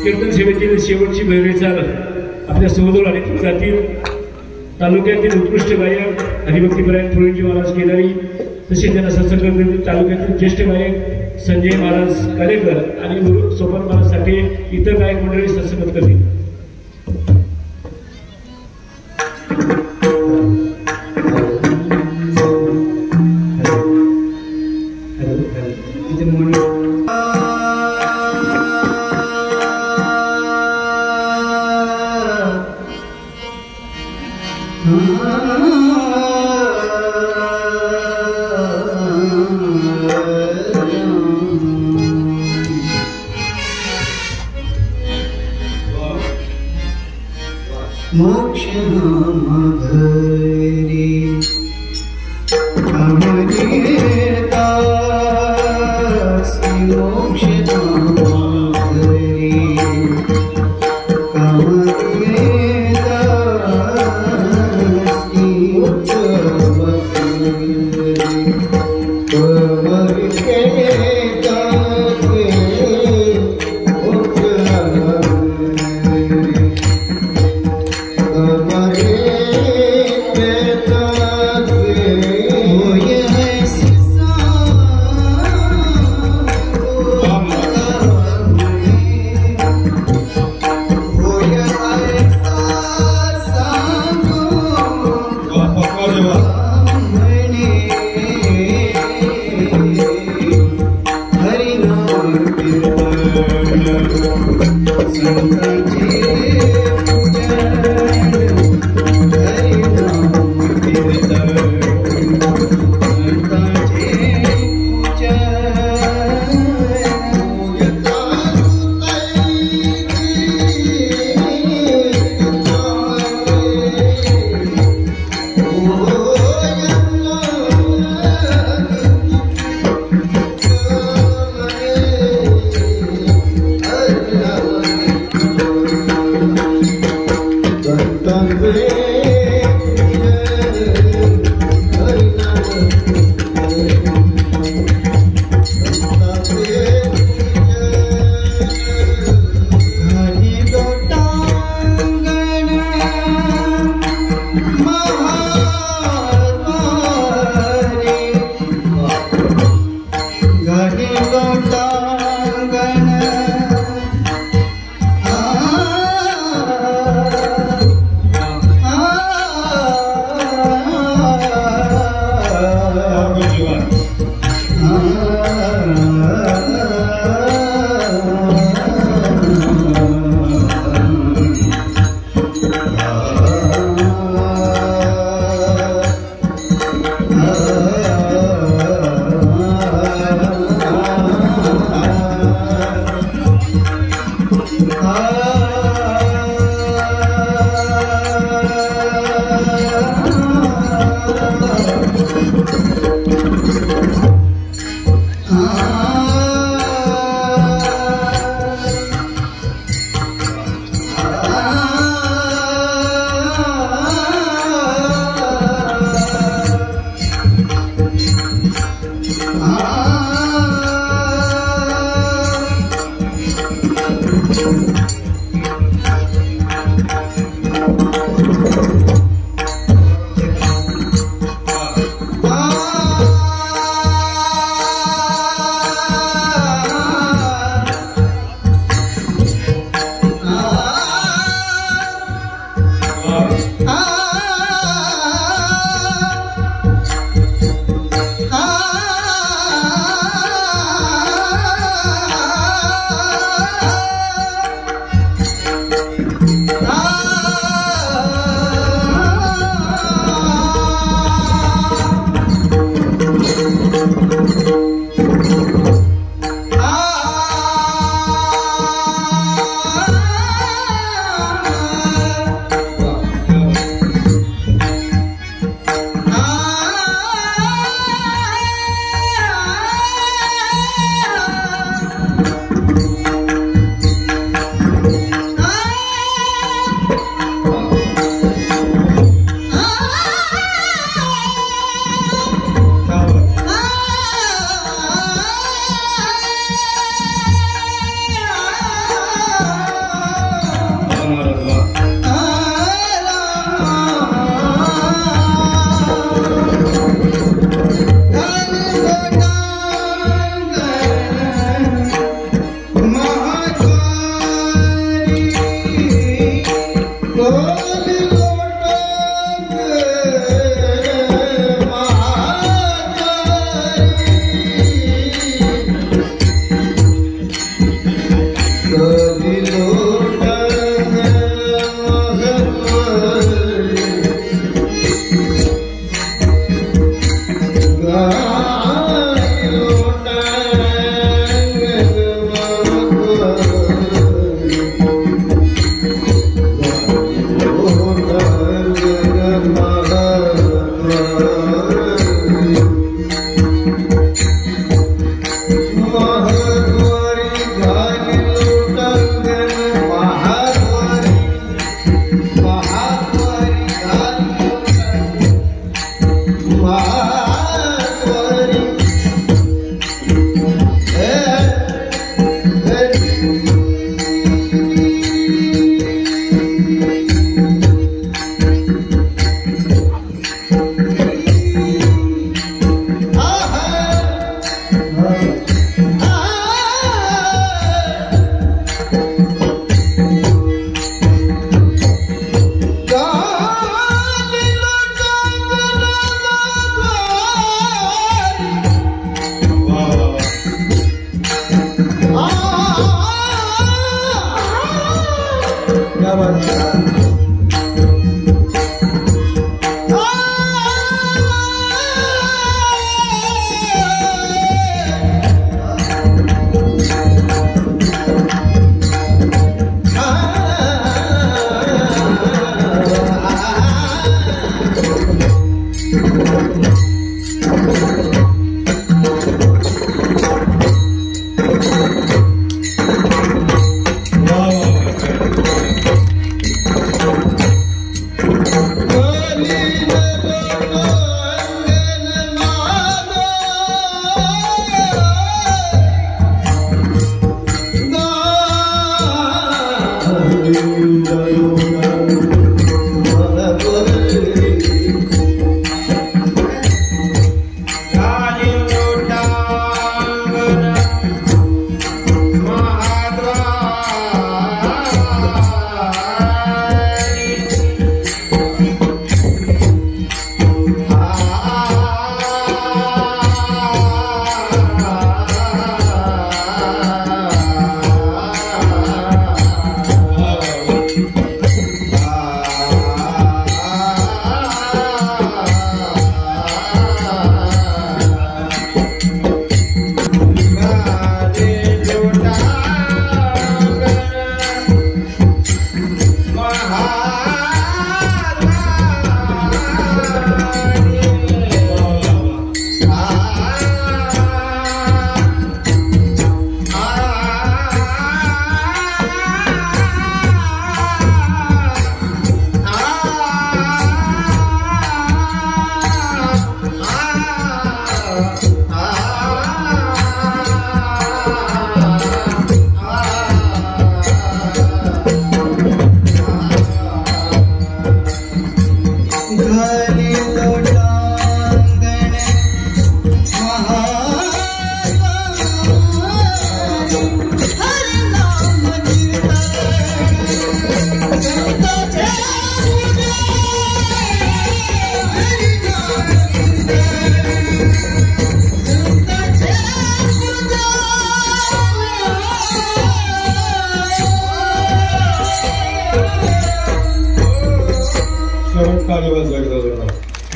कीर्तन सेवेतील शेवटची भैरवी चाल आपल्या समोर आणि तुमच्यातील तालुक्यातील उत्कृष्ट गायक हरिभक्तीपरायण पुरणजी महाराज केदारी, तसेच त्यांना सत्संग तालुक्यातील ज्येष्ठ गायक संजय महाराज कालेकर आणि सोपान महाराज साठे इतर गायक मंडळी सत्संगत करतील. मोक्ष घरी अमृता मोक्ष घरी कमरेता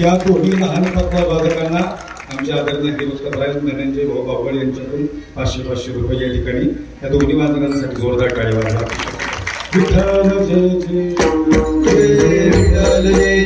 या दोन्ही लहान पत्ता वादकांना आमच्या आदरणीय हरिभक्त धनंजय भाऊ बाबळ यांच्याकडून 500 रुपये या ठिकाणी या दोन्ही वादकांसाठी जोरदार टाळी वाजवा. विठ्ठल जय जय